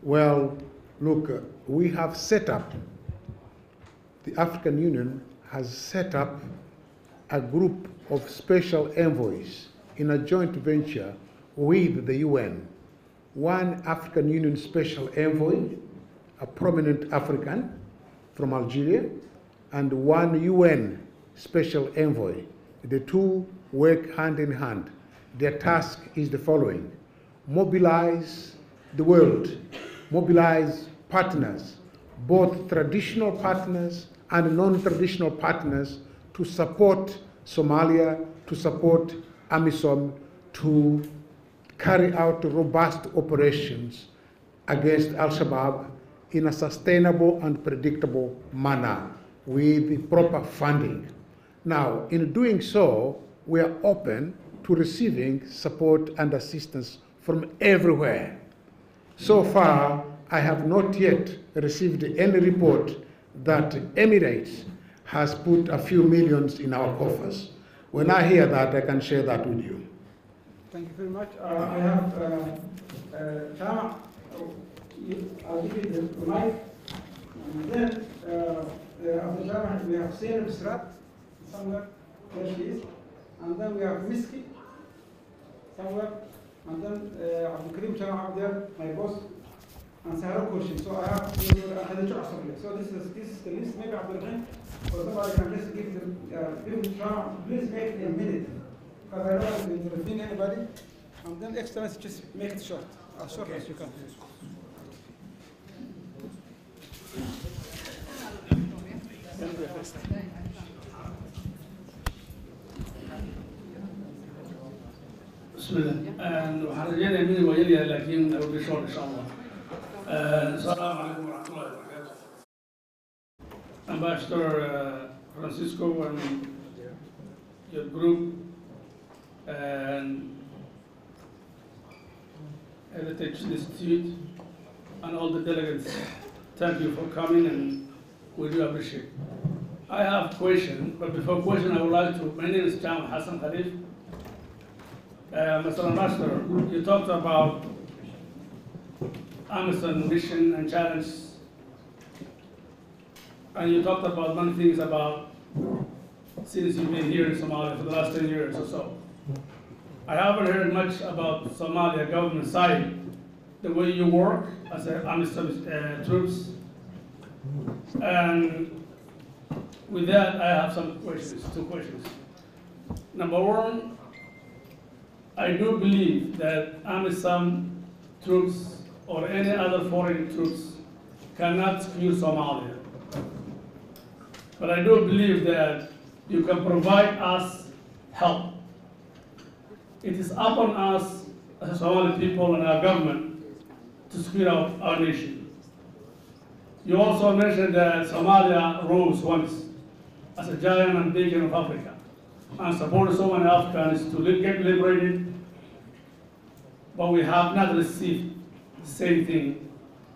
Well, look, we have set up, the African Union has set up a group of special envoys in a joint venture with the UN. One African Union special envoy, a prominent African from Algeria, and one UN special envoy. The two work hand in hand. Their task is the following: mobilize the world, mobilize partners, both traditional partners and non-traditional partners, to support Somalia, to support AMISOM to carry out robust operations against Al-Shabaab in a sustainable and predictable manner with proper funding. Now, in doing so, we are open to receiving support and assistance from everywhere. So far, I have not yet received any report that Emirates has put a few millions in our coffers. When I hear that, I can share that with you. Thank you very much. I have Tama. I'll give you the mic. And then after Tama, we have Sayer Bisrat, somewhere, there she is. And then we have Miski, somewhere. And then Abdul Karim Chama up there, my boss, and Sahara Kurshi. So I have so this is the list. Maybe Abdul Karim or somebody can just give the Chama. Please make it a minute, because I don't want to intervene anybody. And then Excellency, just make it short, as short as you can. بسم الله. وحرجينا يمين ويلي لكن أو بشور إن شاء الله. السلام عليكم ورحمة الله وبركاته. Ambassador Francisco and your group and Heritage Institute and all the delegates, thank you for coming and we do appreciate it. I have a question, but before question I would like to, my name is Jam Hassan Khalif. Mr. Ambassador, you talked about AMISOM mission and challenge, and you talked about many things about since you've been here in Somalia for the last 10 years or so. I haven't heard much about Somalia government side, the way you work as AMISOM troops, and with that I have some questions, two questions. Number one, I do believe that AMISOM troops or any other foreign troops cannot secure Somalia. But I do believe that you can provide us help. It is upon us as Somali people and our government to secure our nation. You also mentioned that Somalia rose once as a giant and beacon of Africa and supported so many Africans to get liberated, but we have not received the same thing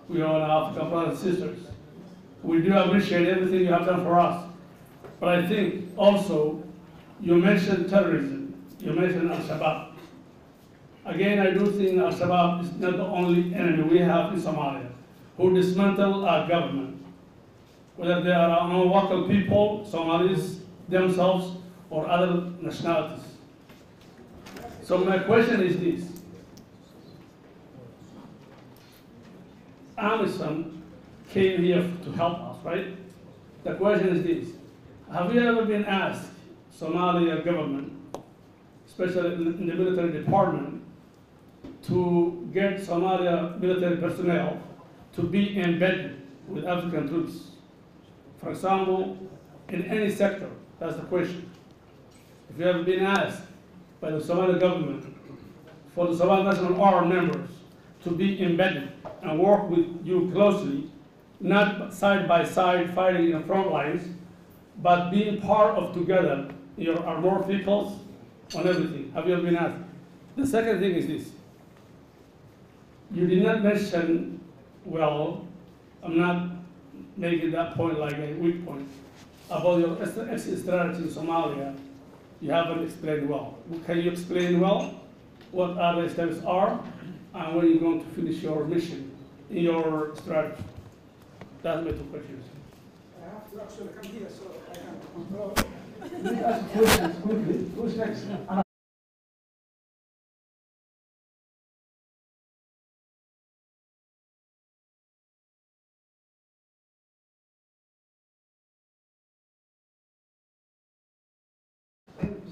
with all our African brothers and sisters. We do appreciate everything you have done for us, but I think also you mentioned terrorism, you mentioned Al-Shabaab. Again, I do think Al-Shabaab is not the only enemy we have in Somalia who dismantle our government, whether they are our own local people, Somalis themselves, or other nationalities. So my question is this. AMISOM came here to help us, right? The question is this. Have you ever been asked, Somalia government, especially in the military department, to get Somalia military personnel to be embedded with African troops? For example, in any sector, that's the question. If you have been asked by the Somali government for the Somali National Army members to be embedded and work with you closely, not side by side fighting in the front lines, but being part of together your armored vehicles on everything. Have you ever been asked? The second thing is this. You did not mention, well, I'm not making that point like a weak point, about your exit strategy in Somalia. You haven't explained well. Can you explain well what other steps are and when you're going to finish your mission in your strategy? That's my two questions. I have to actually come here so I can control. Let me ask questions quickly. Who's next?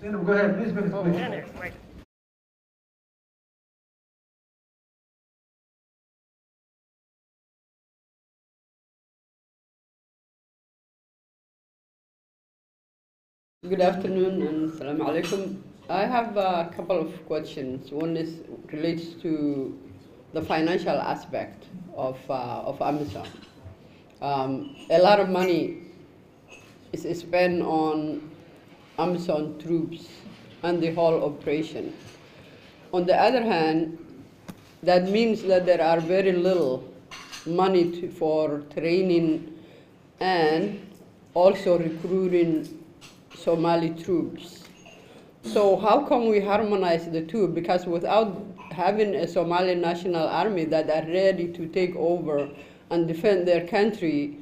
Zainab, go ahead. Please make it quick. Good afternoon and Assalamu alaikum. I have a couple of questions. One relates to the financial aspect of AMISOM. A lot of money is spent on AMISOM troops and the whole operation. On the other hand, that means that there are very little money for training and also recruiting Somali troops. So how can we harmonize the two? Because without having a Somali national army that are ready to take over and defend their country,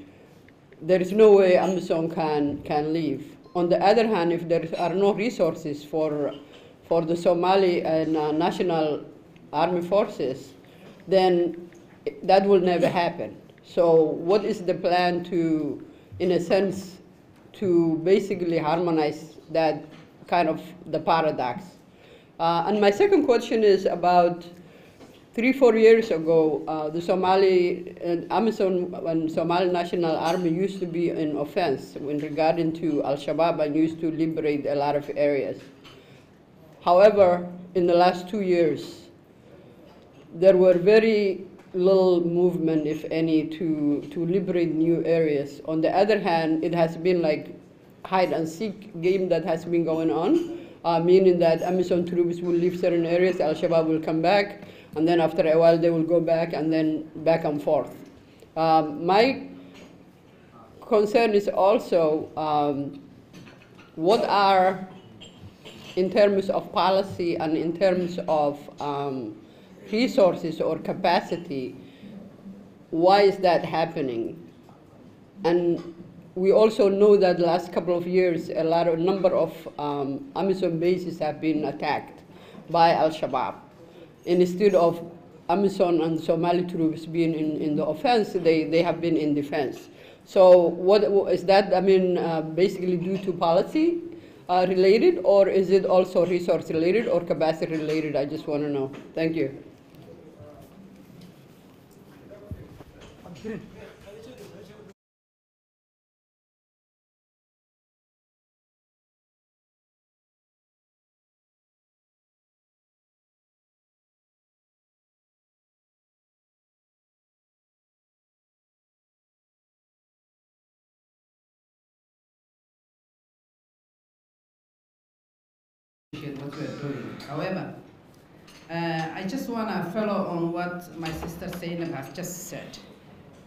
there is no way AMISOM can live. On the other hand, if there are no resources for the Somali and national army forces, then that will never happen. So what is the plan to, in a sense, to basically harmonize that kind of the paradox? And my second question is about 3-4 years ago, the Somali AMISOM and Somali National Army used to be in offense in regarding to Al-Shabaab and used to liberate a lot of areas. However, in the last 2 years, there were very little movement, if any, to liberate new areas. On the other hand, it has been like hide and seek game that has been going on, meaning that AMISOM troops will leave certain areas, Al-Shabaab will come back, and then after a while they will go back, and then back and forth. My concern is also what are, in terms of policy and in terms of resources or capacity, why is that happening? And we also know that the last couple of years, a number of AMISOM bases have been attacked by Al-Shabaab. Instead of AMISOM and Somali troops being in the offense, they have been in defense. So what is that, I mean, basically due to policy related, or is it also resource related or capacity related? I just want to know. Thank you. What we are doing. However, I just want to follow on what my sister Zainab has just said.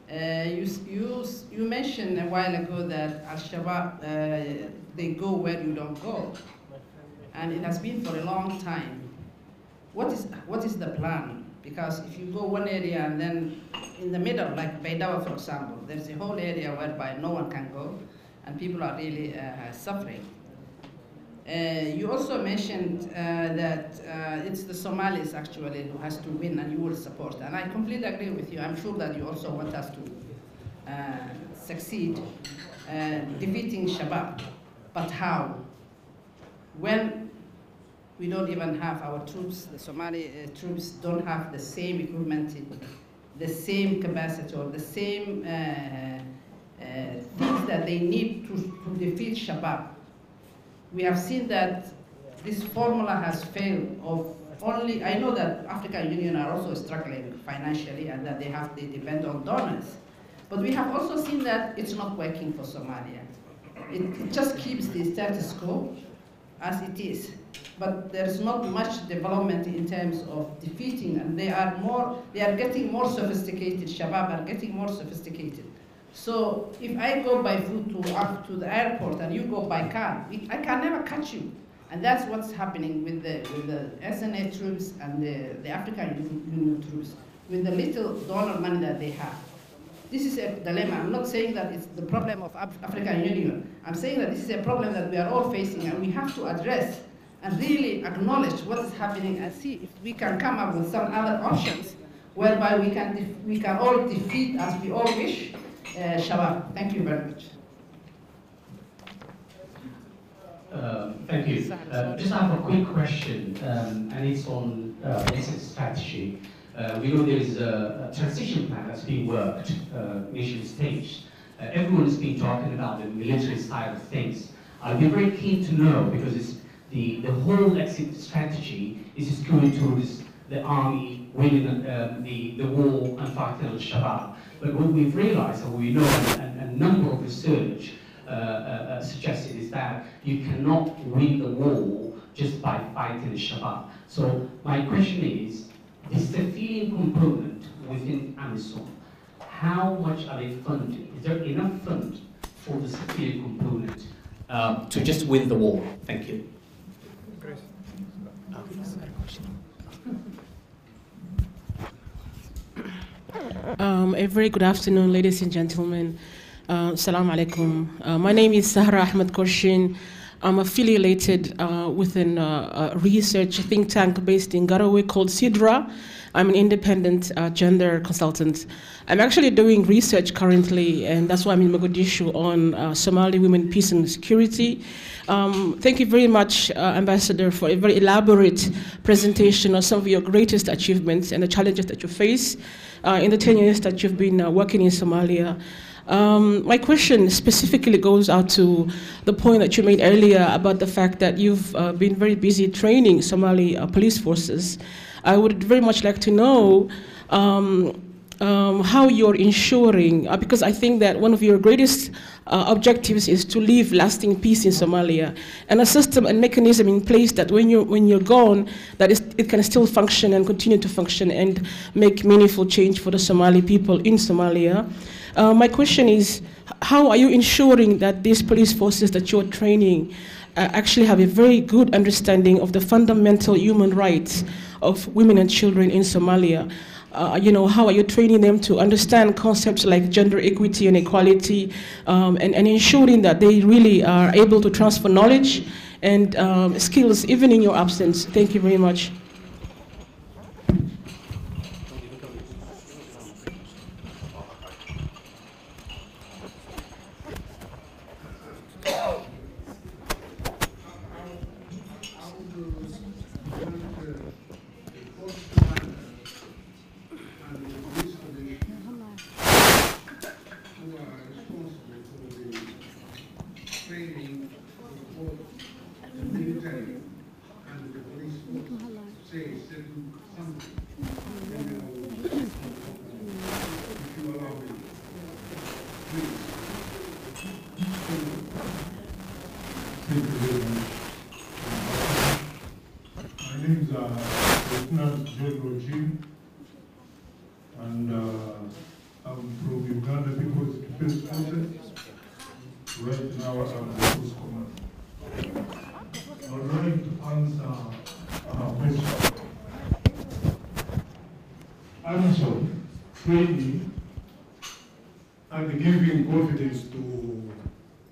You mentioned a while ago that Al-Shabaab, they go where you don't go. And it has been for a long time. What is the plan? Because if you go one area and then in the middle, like Baidawa, for example, there's a whole area whereby no one can go, and people are really suffering. You also mentioned that it's the Somalis actually who has to win and you will support. And I completely agree with you. I'm sure that you also want us to succeed defeating Shabaab. But how? When we don't even have our troops, the Somali troops don't have the same equipment, the same capacity, or the same things that they need to defeat Shabaab. We have seen that this formula has failed of only, I know that African Union are also struggling financially and that they depend on donors. But we have also seen that it's not working for Somalia. It just keeps the status quo as it is. But there's not much development in terms of defeating, and they are getting more sophisticated. Shabaab are getting more sophisticated. So if I go by foot to the airport and you go by car, I can never catch you. And that's what's happening with the SNA troops and the African Union troops, with the little donor money that they have. This is a dilemma. I'm not saying that it's the problem of African Union. I'm saying that this is a problem that we are all facing, and we have to address and really acknowledge what is happening and see if we can come up with some other options whereby we can all defeat, as we all wish, Shabaab. Thank you very much. Thank you. Just have a quick question, and it's on exit strategy. We know there is a transition plan that's being worked, nation stage. Everyone has been talking about the military side of things. I'll be very keen to know, because the whole exit strategy is skewed towards the army winning the war and fighting Al-Shabaab. But what we've realized, and we know, and a number of research suggested, is that you cannot win the war just by fighting Al-Shabaab. So my question is civilian component within AMISOM, how much are they funded? Is there enough fund for the civilian component to just win the war? Thank you. A very good afternoon, ladies and gentlemen. Assalamu alaikum. My name is Sahra Ahmed Korshin. I'm affiliated within a research think tank based in Garowe called SIDRA. I'm an independent gender consultant. I'm actually doing research currently, and that's why I'm in Mogadishu on Somali women, peace and security. Thank you very much, Ambassador, for a very elaborate presentation of some of your greatest achievements and the challenges that you face in the 10 years that you've been working in Somalia. My question specifically goes out to the point that you made earlier about the fact that you've been very busy training Somali police forces. I would very much like to know how you're ensuring, because I think that one of your greatest objectives is to leave lasting peace in Somalia, and a system and mechanism in place that when you're gone, that it can still function and continue to function and make meaningful change for the Somali people in Somalia. My question is, how are you ensuring that these police forces that you're training actually have a very good understanding of the fundamental human rights of women and children in Somalia? How are you training them to understand concepts like gender equity and equality, and ensuring that they really are able to transfer knowledge and skills even in your absence? Thank you very much. And I'm from Uganda People's Defense Forces. Right now I'm the Force Commander. I would like to answer a question. AMISOM training and giving confidence to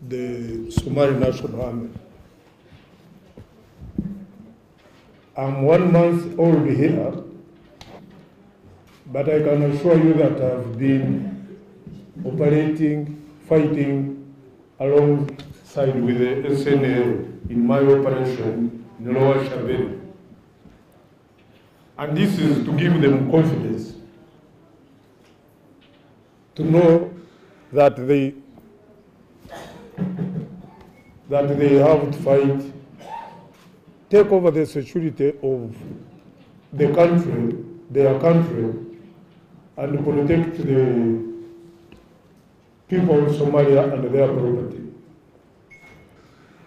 the Somali National Army. I'm 1 month old here, but I can assure you that I've been operating, fighting alongside with the SNL in my operation in Lower Shabelle. And this is to give them confidence, to know that they have to fight, take over the security of the country, their country, and protect the people of Somalia and their property.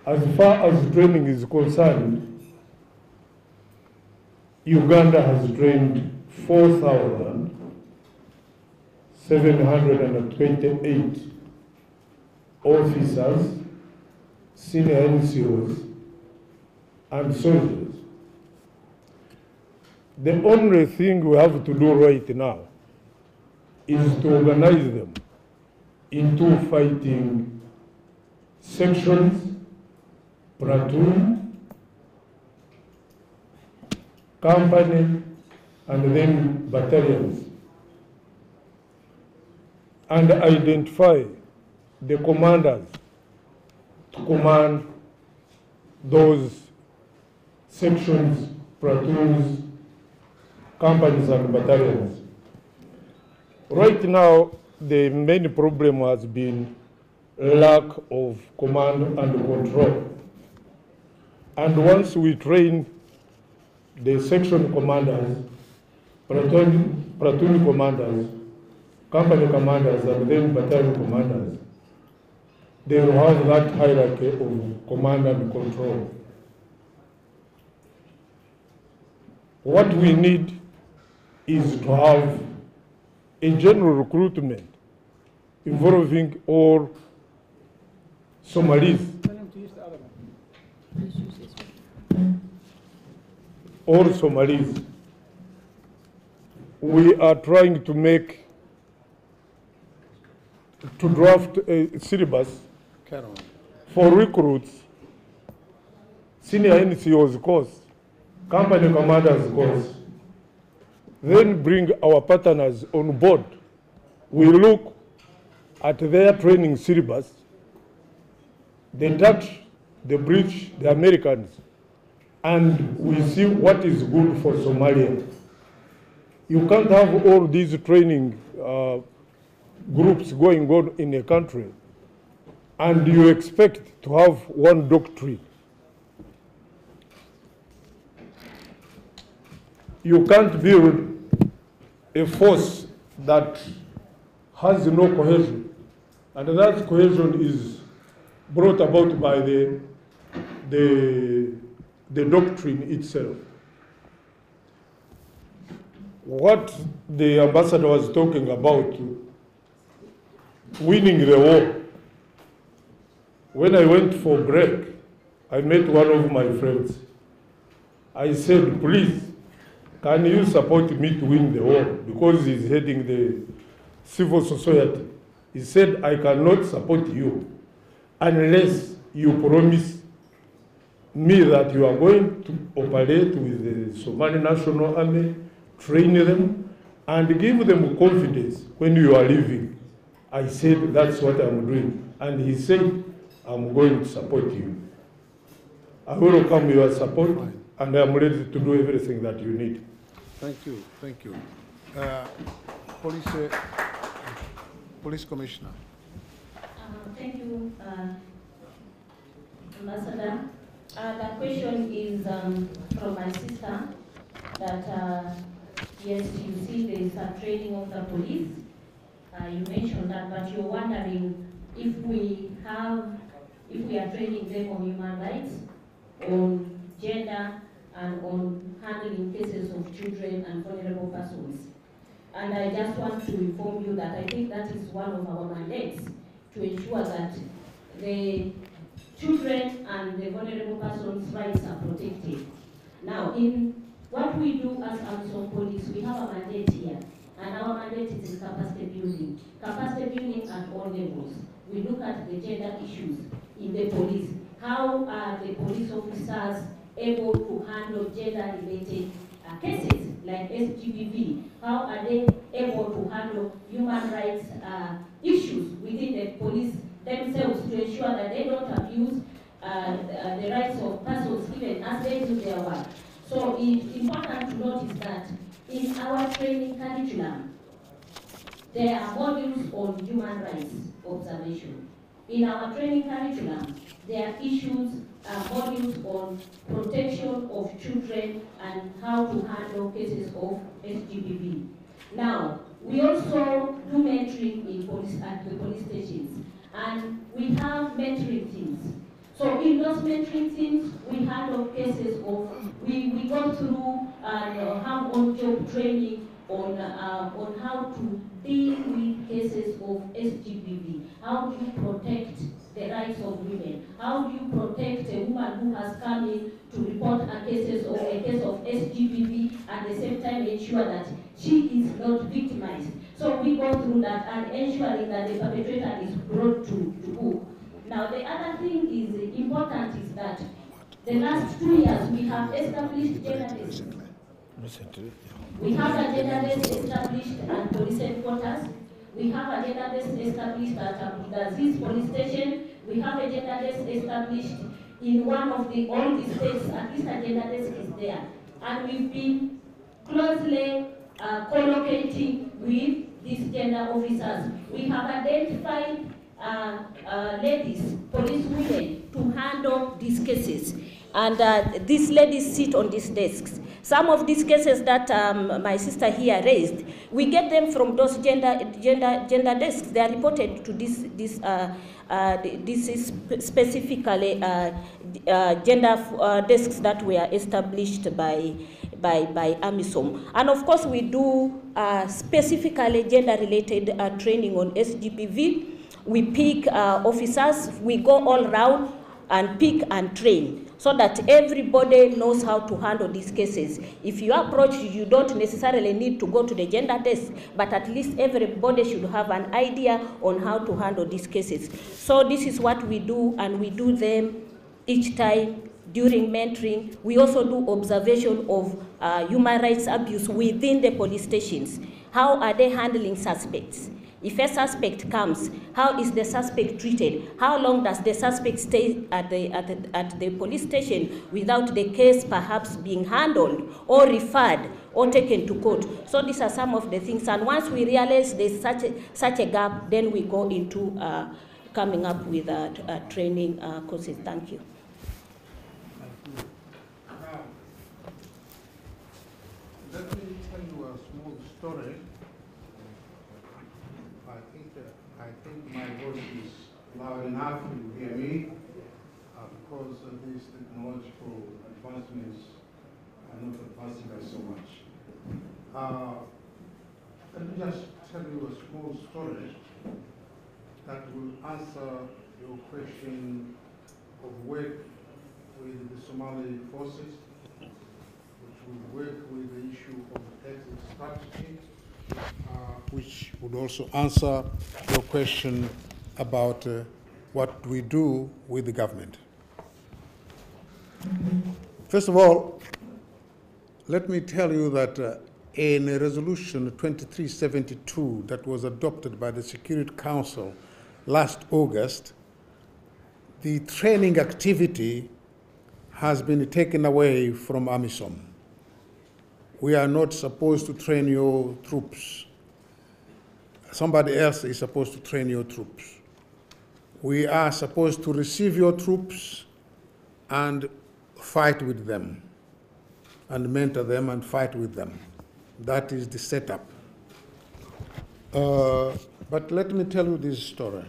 As far as training is concerned, Uganda has trained 4,728 officers, senior NCOs, and soldiers. The only thing we have to do right now is to organize them into fighting sections, platoon, company, and then battalions, and identify the commanders to command those sections, platoons, companies, and battalions. Right now, the main problem has been lack of command and control. And once we train the section commanders, platoon commanders, company commanders, and then battalion commanders, they will have that hierarchy of command and control. What we need is to have a general recruitment involving all Somalis. All Somalis. We are trying to draft a syllabus for recruits, senior NCOs course, company commanders course, then bring our partners on board. We look at their training syllabus, the Dutch, the British, the Americans, and we see what is good for Somalia. You can't have all these training groups going on in a country and you expect to have one doctrine. You can't build a force that has no cohesion, and that cohesion is brought about by the doctrine itself. What the ambassador was talking about, winning the war. When I went for break, I met one of my friends. I said, please, can you support me to win the war? Because he's heading the civil society. He said, I cannot support you unless you promise me that you are going to operate with the Somali National Army, train them, and give them confidence when you are leaving. I said, that's what I'm doing. And he said, I'm going to support you. I welcome your support, and I'm ready to do everything that you need. Thank you, thank you. Police Commissioner. Thank you, Ambassador. The question is from my sister that yes, you see there is a training of the police. You mentioned that, but you're wondering if we are training them on human rights, on gender, and on handling cases of children and vulnerable persons. And I just want to inform you that I think that is one of our mandates, to ensure that the children and the vulnerable persons' rights are protected. Now, in what we do as AMISOM police, we have a mandate here, and our mandate is in capacity building. Capacity building at all levels. We look at the gender issues in the police. How are the police officers able to handle gender-related cases like SGBV? How are they able to handle human rights issues within the police themselves to ensure that they don't abuse the rights of persons even as they do their work? So it's important to notice that in our training curriculum, there are modules on human rights observation. In our training curriculum, there are modules on protection of children and how to handle cases of SGBV. Now, we also do mentoring in at the police stations, and we have mentoring teams. So in those mentoring teams, we handle cases of, we go through and have on-job training on how to deal with cases of SGBV. How do you protect the rights of women? How do you protect a woman who has come in to report a case of SGBV, at the same time ensure that she is not victimized? So we go through that and ensuring that the perpetrator is brought to book. Now the other thing is important is that the last 2 years we have established gender desks. We have a gender desk established at police headquarters. We have a gender desk established at Abdulaziz police station. We have a gender desk established in one of the old states. At least a gender desk is there. And we've been closely collocating with these gender officers. We have identified ladies, police women, to handle these cases. And these ladies sit on these desks. Some of these cases that my sister here raised, we get them from those gender desks. They are reported to this is specifically gender desks that were established by AMISOM. And of course, we do specifically gender-related training on SGPV. We pick officers, we go all around and pick and train so that everybody knows how to handle these cases. If you approach, you don't necessarily need to go to the gender desk, but at least everybody should have an idea on how to handle these cases. So this is what we do, and we do them each time during mentoring. We also do observation of human rights abuse within the police stations. How are they handling suspects? If a suspect comes, how is the suspect treated? How long does the suspect stay at the police station without the case perhaps being handled or referred or taken to court? So these are some of the things. And once we realize there's such a gap, then we go into coming up with training courses. Thank you. Now, let me tell you a small story. I think my voice is loud enough, you hear me, because these technological advancements are not advancing us so much. Let me just tell you a small story that will answer your question of work with the Somali forces, which will work with the issue of exit strategy, which would also answer your question about what we do with the government. First of all, let me tell you that in a resolution 2372 that was adopted by the Security Council last August, the training activity has been taken away from AMISOM. We are not supposed to train your troops. Somebody else is supposed to train your troops. We are supposed to receive your troops and fight with them, and mentor them and fight with them. That is the setup. But let me tell you this story.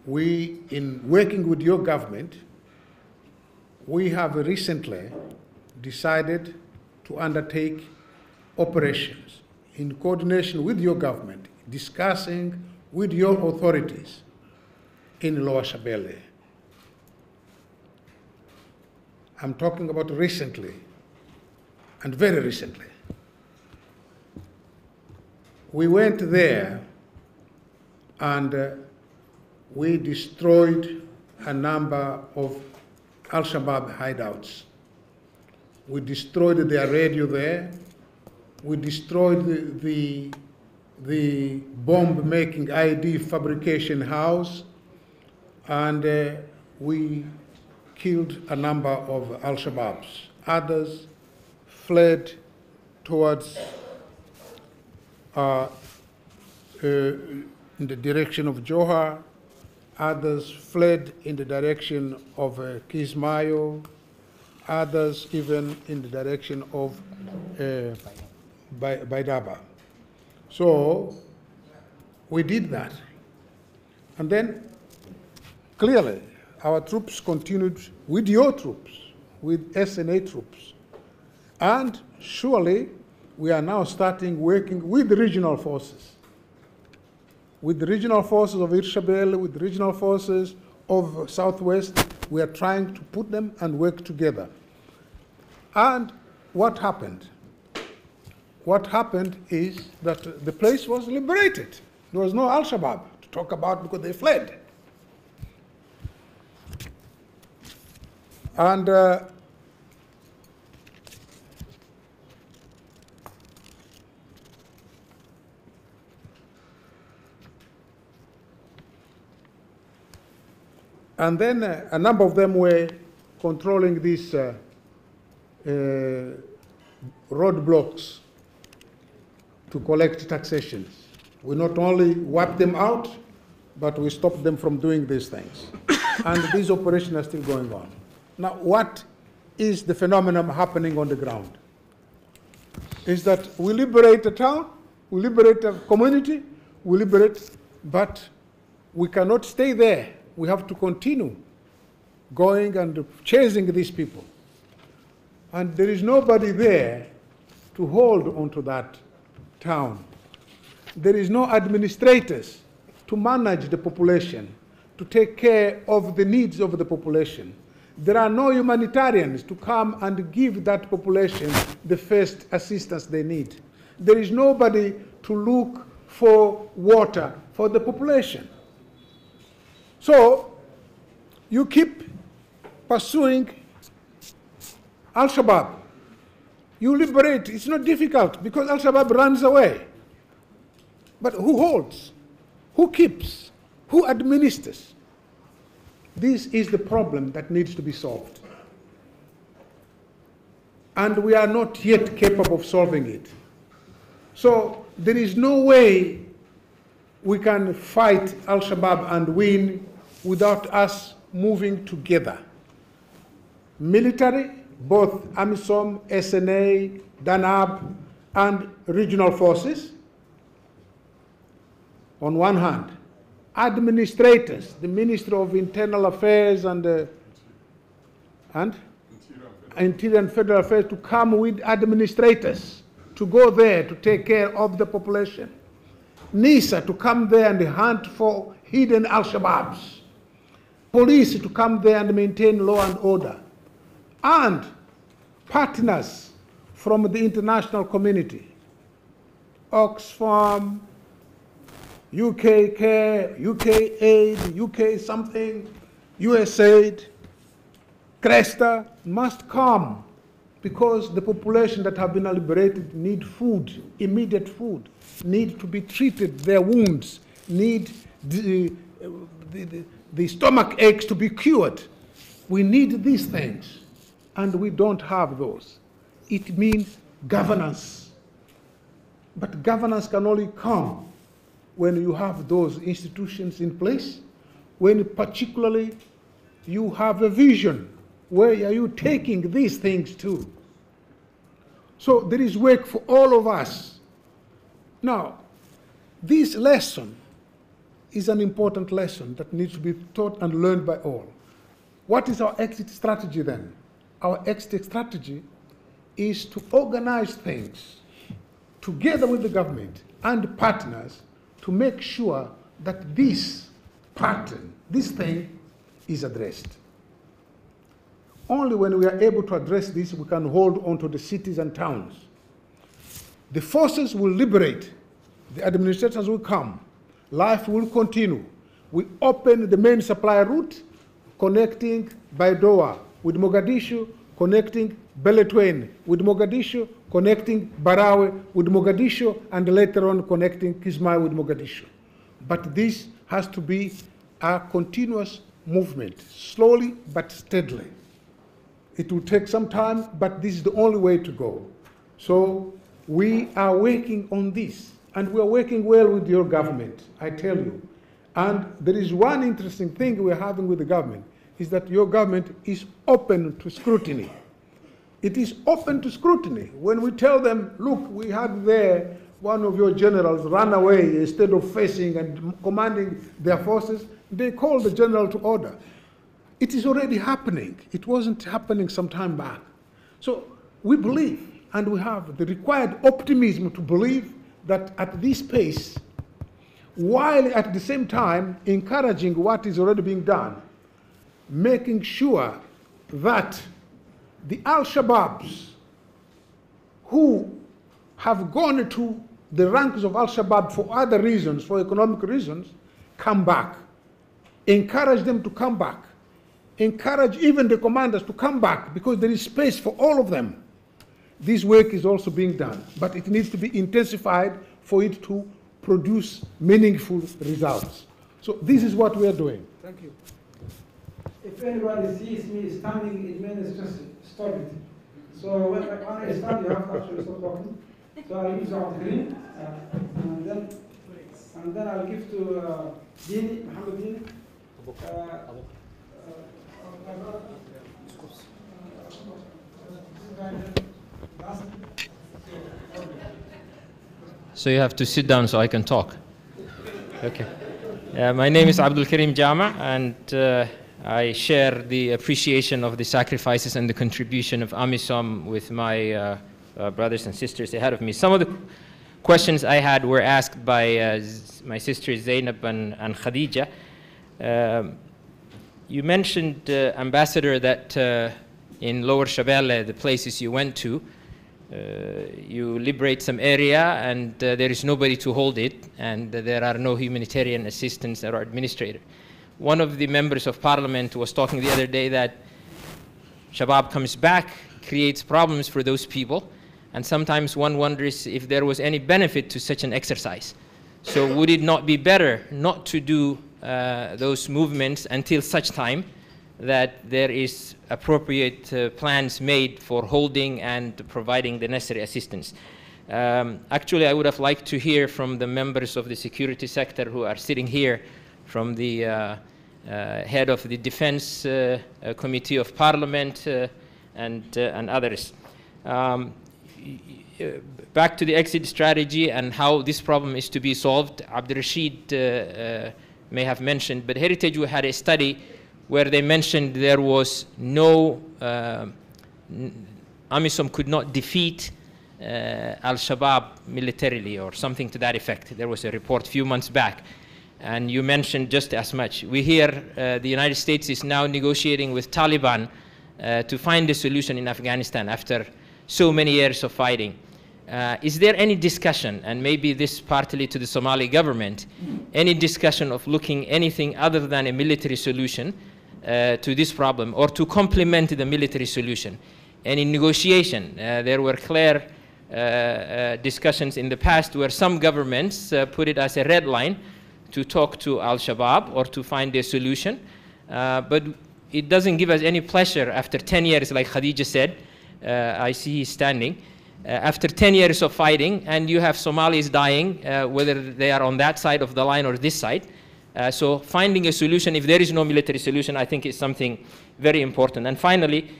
We, in working with your government, we have recently decided to undertake operations in coordination with your government, discussing with your authorities in Lower Shabelle. I'm talking about recently, and very recently. We went there and we destroyed a number of Al-Shabaab hideouts. We destroyed their radio there. We destroyed the bomb-making ID fabrication house, and we killed a number of Al-Shabaabs. Others fled towards in the direction of Johar. Others fled in the direction of Kismayo. Others even in the direction of Baidaba. So we did that. And then clearly our troops continued with your troops, with SNA troops. And surely we are now starting working with the regional forces. With the regional forces of Irshabelle, with the regional forces of Southwest, we are trying to put them and work together. And what happened? What happened is that the place was liberated. There was no Al-Shabaab to talk about because they fled. And then a number of them were controlling these roadblocks to collect taxations. We not only wiped them out, but we stopped them from doing these things. and these operations are still going on. Now, what is the phenomenon happening on the ground? Is that we liberate a town, we liberate a community, we liberate, but we cannot stay there. We have to continue going and chasing these people. And there is nobody there to hold onto that town. There is no administrators to manage the population, to take care of the needs of the population. There are no humanitarians to come and give that population the first assistance they need. There is nobody to look for water for the population. So you keep pursuing Al-Shabaab. You liberate. It's not difficult because Al-Shabaab runs away. But who holds? Who keeps? Who administers? This is the problem that needs to be solved. And we are not yet capable of solving it. So there is no way we can fight Al-Shabaab and win without us moving together. Military, both AMISOM, SNA, DANAB, and regional forces, on one hand. Administrators, the Ministry of Internal Affairs and Interior and Federal Affairs to come with administrators to go there to take care of the population. NISA to come there and hunt for hidden Al-Shabaabs. Police to come there and maintain law and order. And partners from the international community, Oxfam, UK Care, UK Aid, UK something, USAID, Cresta must come because the population that have been liberated need food, immediate food, need to be treated, their wounds, need the stomach aches to be cured. We need these things, and we don't have those. It means governance. But governance can only come when you have those institutions in place, when particularly you have a vision. Where are you taking these things to? So there is work for all of us. Now, this lesson is an important lesson that needs to be taught and learned by all. What is our exit strategy then? Our exit strategy is to organize things together with the government and partners to make sure that this pattern, this thing, is addressed. Only when we are able to address this, we can hold on to the cities and towns. The forces will liberate, the administrators will come, life will continue. We open the main supply route, connecting Baidoa with Mogadishu, connecting Beledweyne with Mogadishu, connecting Barawe with Mogadishu, and later on connecting Kismayo with Mogadishu. But this has to be a continuous movement, slowly but steadily. It will take some time, but this is the only way to go. So we are working on this, and we are working well with your government, I tell you. And there is one interesting thing we're having with the government, is that your government is open to scrutiny. It is open to scrutiny. When we tell them, look, we had there one of your generals run away instead of facing and commanding their forces, they call the general to order. It is already happening. It wasn't happening some time back. So we believe, and we have the required optimism to believe that at this pace, while at the same time encouraging what is already being done, making sure that the Al-Shabaabs who have gone to the ranks of Al-Shabaab for other reasons, for economic reasons, come back. Encourage them to come back. Encourage even the commanders to come back because there is space for all of them. This work is also being done, but it needs to be intensified for it to produce meaningful results. So this is what we are doing. Thank you. If anybody sees me standing, it means just stop it. So when I stand, you have to actually stop talking. So I'll use our green, and then I'll give to Dini, Mohammed Dini. So you have to sit down so I can talk. Okay. My name is Abdul Karim Jama, and I share the appreciation of the sacrifices and the contribution of AMISOM with my brothers and sisters ahead of me. Some of the questions I had were asked by my sisters Zainab and Khadija. You mentioned, Ambassador, that in Lower Shabelle, the places you went to, you liberate some area and there is nobody to hold it, and there are no humanitarian assistants or administrator. One of the members of parliament was talking the other day that Shabaab comes back, creates problems for those people, and sometimes one wonders if there was any benefit to such an exercise. So would it not be better not to do those movements until such time that there is appropriate plans made for holding and providing the necessary assistance? Actually, I would have liked to hear from the members of the security sector who are sitting here, from the head of the Defense Committee of Parliament and others. Back to the exit strategy and how this problem is to be solved, Abdul Rashid may have mentioned, but Heritage had a study where they mentioned there was no, AMISOM could not defeat Al-Shabaab militarily or something to that effect. There was a report a few months back, and you mentioned just as much. We hear the United States is now negotiating with Taliban to find a solution in Afghanistan after so many years of fighting. Is there any discussion, and maybe this partly to the Somali government, any discussion of looking anything other than a military solution to this problem, or to complement the military solution? And in negotiation, there were clear discussions in the past where some governments put it as a red line to talk to Al-Shabaab or to find a solution. But it doesn't give us any pleasure after 10 years, like Khadija said. I see he's standing. After 10 years of fighting, and you have Somalis dying, whether they are on that side of the line or this side. So finding a solution, if there is no military solution, I think is something very important. And finally,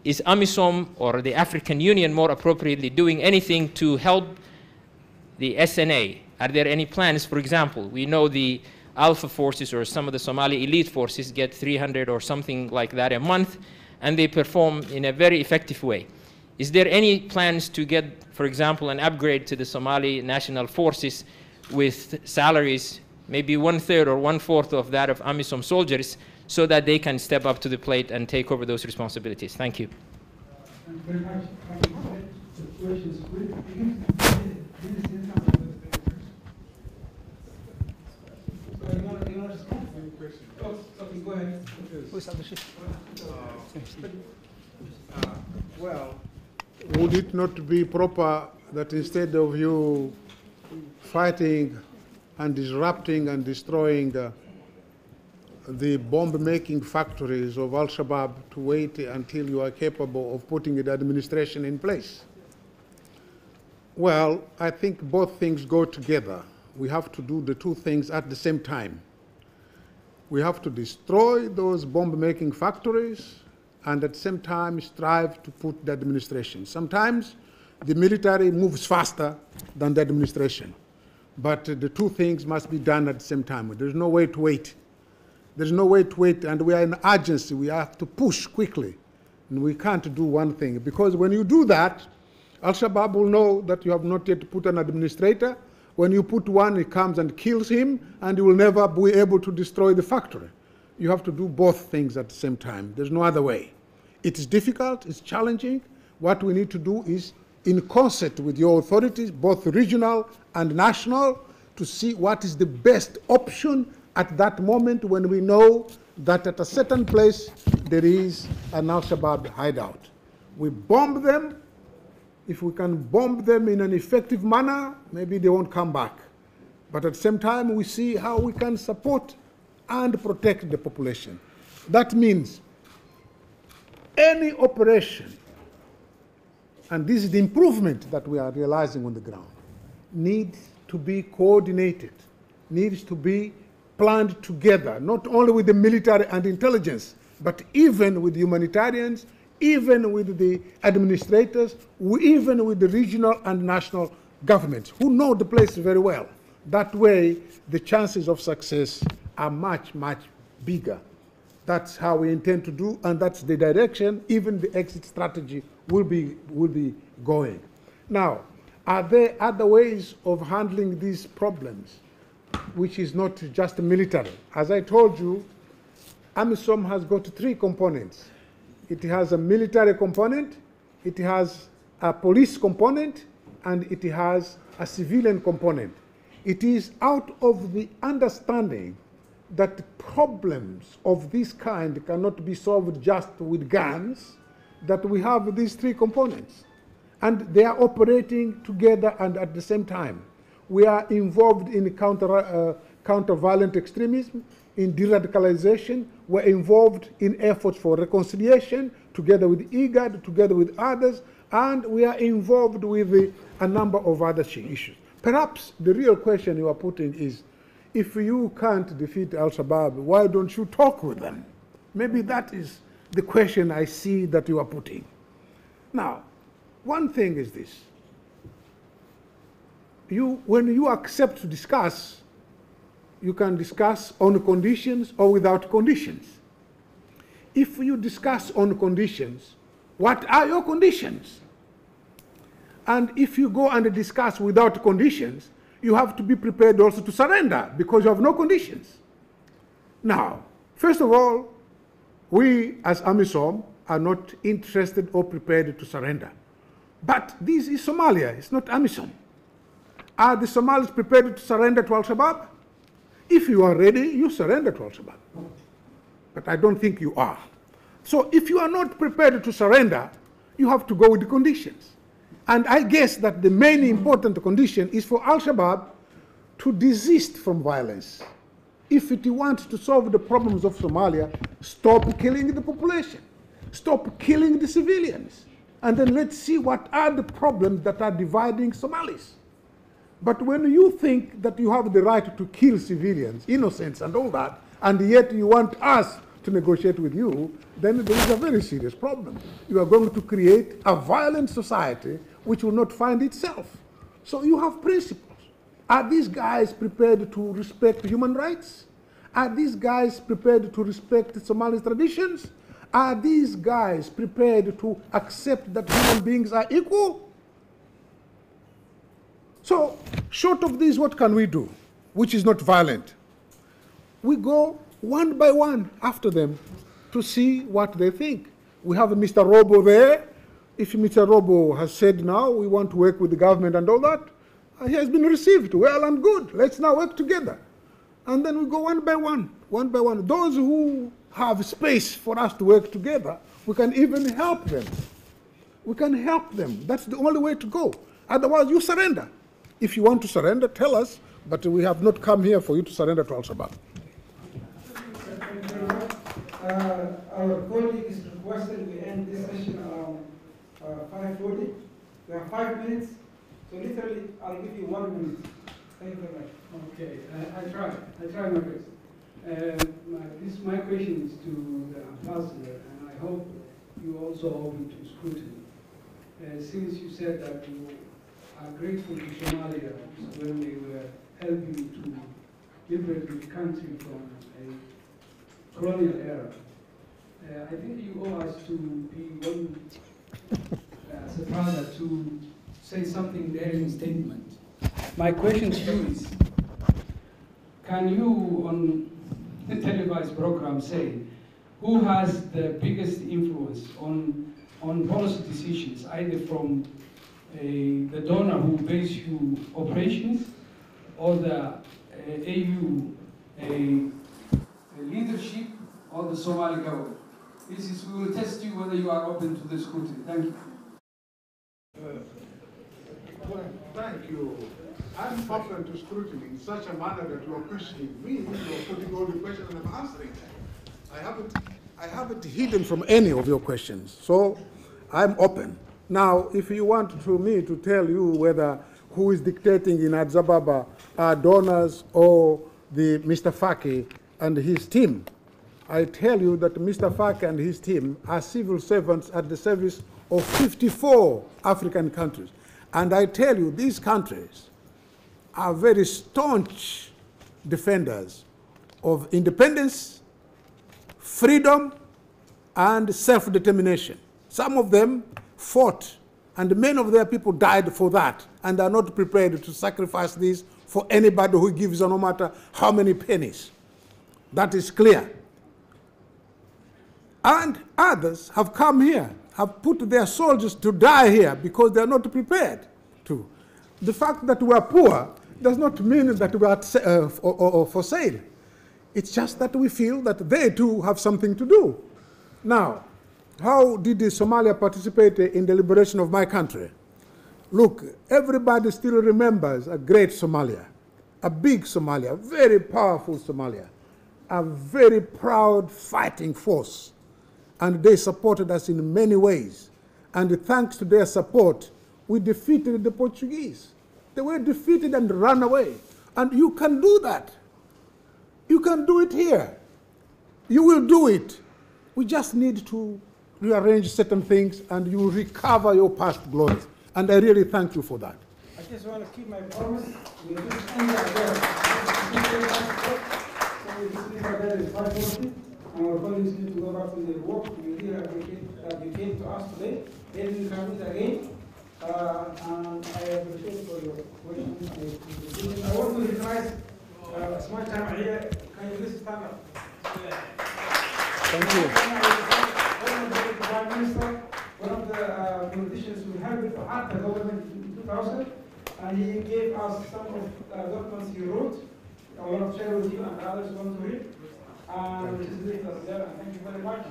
is AMISOM or the African Union more appropriately doing anything to help the SNA? Are there any plans? For example, we know the Alpha forces or some of the Somali elite forces get 300 or something like that a month, and they perform in a very effective way. Is there any plans to get, for example, an upgrade to the Somali national forces with salaries, maybe 1/3 or 1/4 of that of AMISOM soldiers, so that they can step up to the plate and take over those responsibilities? Thank you. Thank you very much. The questions. Go ahead. Well, would it not be proper that instead of you fighting and disrupting and destroying the bomb-making factories of Al-Shabaab, to wait until you are capable of putting an administration in place? Well, I think both things go together. We have to do the two things at the same time. We have to destroy those bomb-making factories and at the same time strive to put the administration. Sometimes the military moves faster than the administration, but the two things must be done at the same time. There's no way to wait. There's no way to wait, and we are in urgency. We have to push quickly, and we can't do one thing, because when you do that, Al-Shabaab will know that you have not yet put an administrator. When you put one, he comes and kills him, and you will never be able to destroy the factory. You have to do both things at the same time. There's no other way. It is difficult, it's challenging. What we need to do is, in concert with your authorities, both regional and national, to see what is the best option at that moment when we know that at a certain place there is an Al-Shabaab hideout. We bomb them. If we can bomb them in an effective manner, maybe they won't come back. But at the same time, we see how we can support and protect the population. That means any operation, and this is the improvement that we are realizing on the ground, needs to be coordinated, needs to be planned together, not only with the military and intelligence, But even with humanitarians, even with the administrators, even with the regional and national governments who know the place very well, that way the chances of success are much, much bigger. That's how we intend to do, and that's the direction even the exit strategy will be going. Now, are there other ways of handling these problems, which is not just military? As I told you, AMISOM has got 3 components. It has a military component, it has a police component, and it has a civilian component. It is out of the understanding that problems of this kind cannot be solved just with guns, that we have these 3 components. And they are operating together and at the same time. We are involved in counter-violent extremism, in de-radicalization. We're involved in efforts for reconciliation, together with IGAD, together with others, and we are involved with a number of other issues. Perhaps the real question you are putting is, if you can't defeat Al-Shabaab, why don't you talk with them? Maybe that is the question I see that you are putting. Now, one thing is this. When you accept to discuss, you can discuss on conditions or without conditions. If you discuss on conditions, what are your conditions? And if you go and discuss without conditions, you have to be prepared also to surrender because you have no conditions. Now, first of all, we as AMISOM are not interested or prepared to surrender. But this is Somalia, it's not AMISOM. Are the Somalis prepared to surrender to Al-Shabaab? If you are ready, you surrender to Al-Shabaab. But I don't think you are. So if you are not prepared to surrender, you have to go with the conditions. And I guess that the main important condition is for Al-Shabaab to desist from violence. If it wants to solve the problems of Somalia, stop killing the population. Stop killing the civilians. And then let's see what are the problems that are dividing Somalis. But when you think that you have the right to kill civilians, innocents and all that, and yet you want us to negotiate with you, then there is a very serious problem. You are going to create a violent society which will not find itself. So you have principles. Are these guys prepared to respect human rights? Are these guys prepared to respect Somali traditions? Are these guys prepared to accept that human beings are equal? So, short of this, what can we do, which is not violent? We go one by one after them to see what they think. We have Mr. Robo there. If Mr. Robo has said now we want to work with the government and all that, he has been received well and good. Let's now work together. And then we go one by one, one by one. Those who have space for us to work together, we can even help them. We can help them. That's the only way to go. Otherwise, you surrender. If you want to surrender, tell us, but we have not come here for you to surrender to Al-Shabaab. Our colleague is requesting we end this session around 5:40. We have 5 minutes, so literally I'll give you 1 minute. Thank you very much. Okay, I try my best. My question is to the ambassador, and I hope you also open to scrutiny. Since you said that you are grateful to Somalia when they were helping to liberate the country from a colonial era, I think you owe us to be one, as a brother, to say something there in statement. My question to you is, can you on the televised program say who has the biggest influence on policy decisions, either from the donor who pays you operations or the AU leadership or the Somali government? We will test you whether you are open to the scrutiny. Thank you. Well, thank you. I'm open to scrutiny in such a manner that you are questioning me, you are putting all the questions and I'm answering them. I haven't hidden from any of your questions, so I'm open. Now, if you want me to tell you whether who is dictating in Addis Ababa are donors or the Mr. Faki and his team, I tell you that Mr. Fak and his team are civil servants at the service of 54 African countries. And I tell you, these countries are very staunch defenders of independence, freedom, and self-determination. Some of them fought, and many of their people died for that, and are not prepared to sacrifice this for anybody who gives no matter how many pennies. That is clear. And others have come here, have put their soldiers to die here because they are not prepared to. The fact that we are poor does not mean that we are for sale. It's just that we feel that they too have something to do. Now, how did Somalia participate in the liberation of my country? Look, everybody still remembers a great Somalia, a big Somalia, a very powerful Somalia, a very proud fighting force. And they supported us in many ways. And thanks to their support, we defeated the Portuguese. They were defeated and ran away. And you can do that. You can do it here. You will do it. We just need to rearrange certain things and you will recover your past glories. And I really thank you for that. I just want to keep my promise. We just end our work. So this is 5:40. Our colleagues need to go back to their work. We really appreciate that you came to us today. They didn't come in again. And I appreciate for your questions. I want to recognize Smart Time here. Can you please stand up? Thank you. One of the Prime Minister, one of the politicians we had at the government in 2000, and he gave us some of documents he wrote. I want to share with you and others want to read. And this is it as well. Thank you very much.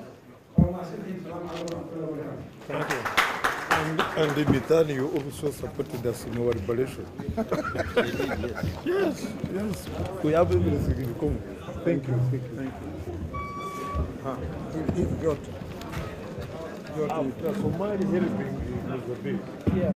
Thank you. And in return, you also supported us in our liberation. Yes, yes. We have everything in common. Thank you. Thank you. Thank you. Got Somali helping Mozambique. Yeah.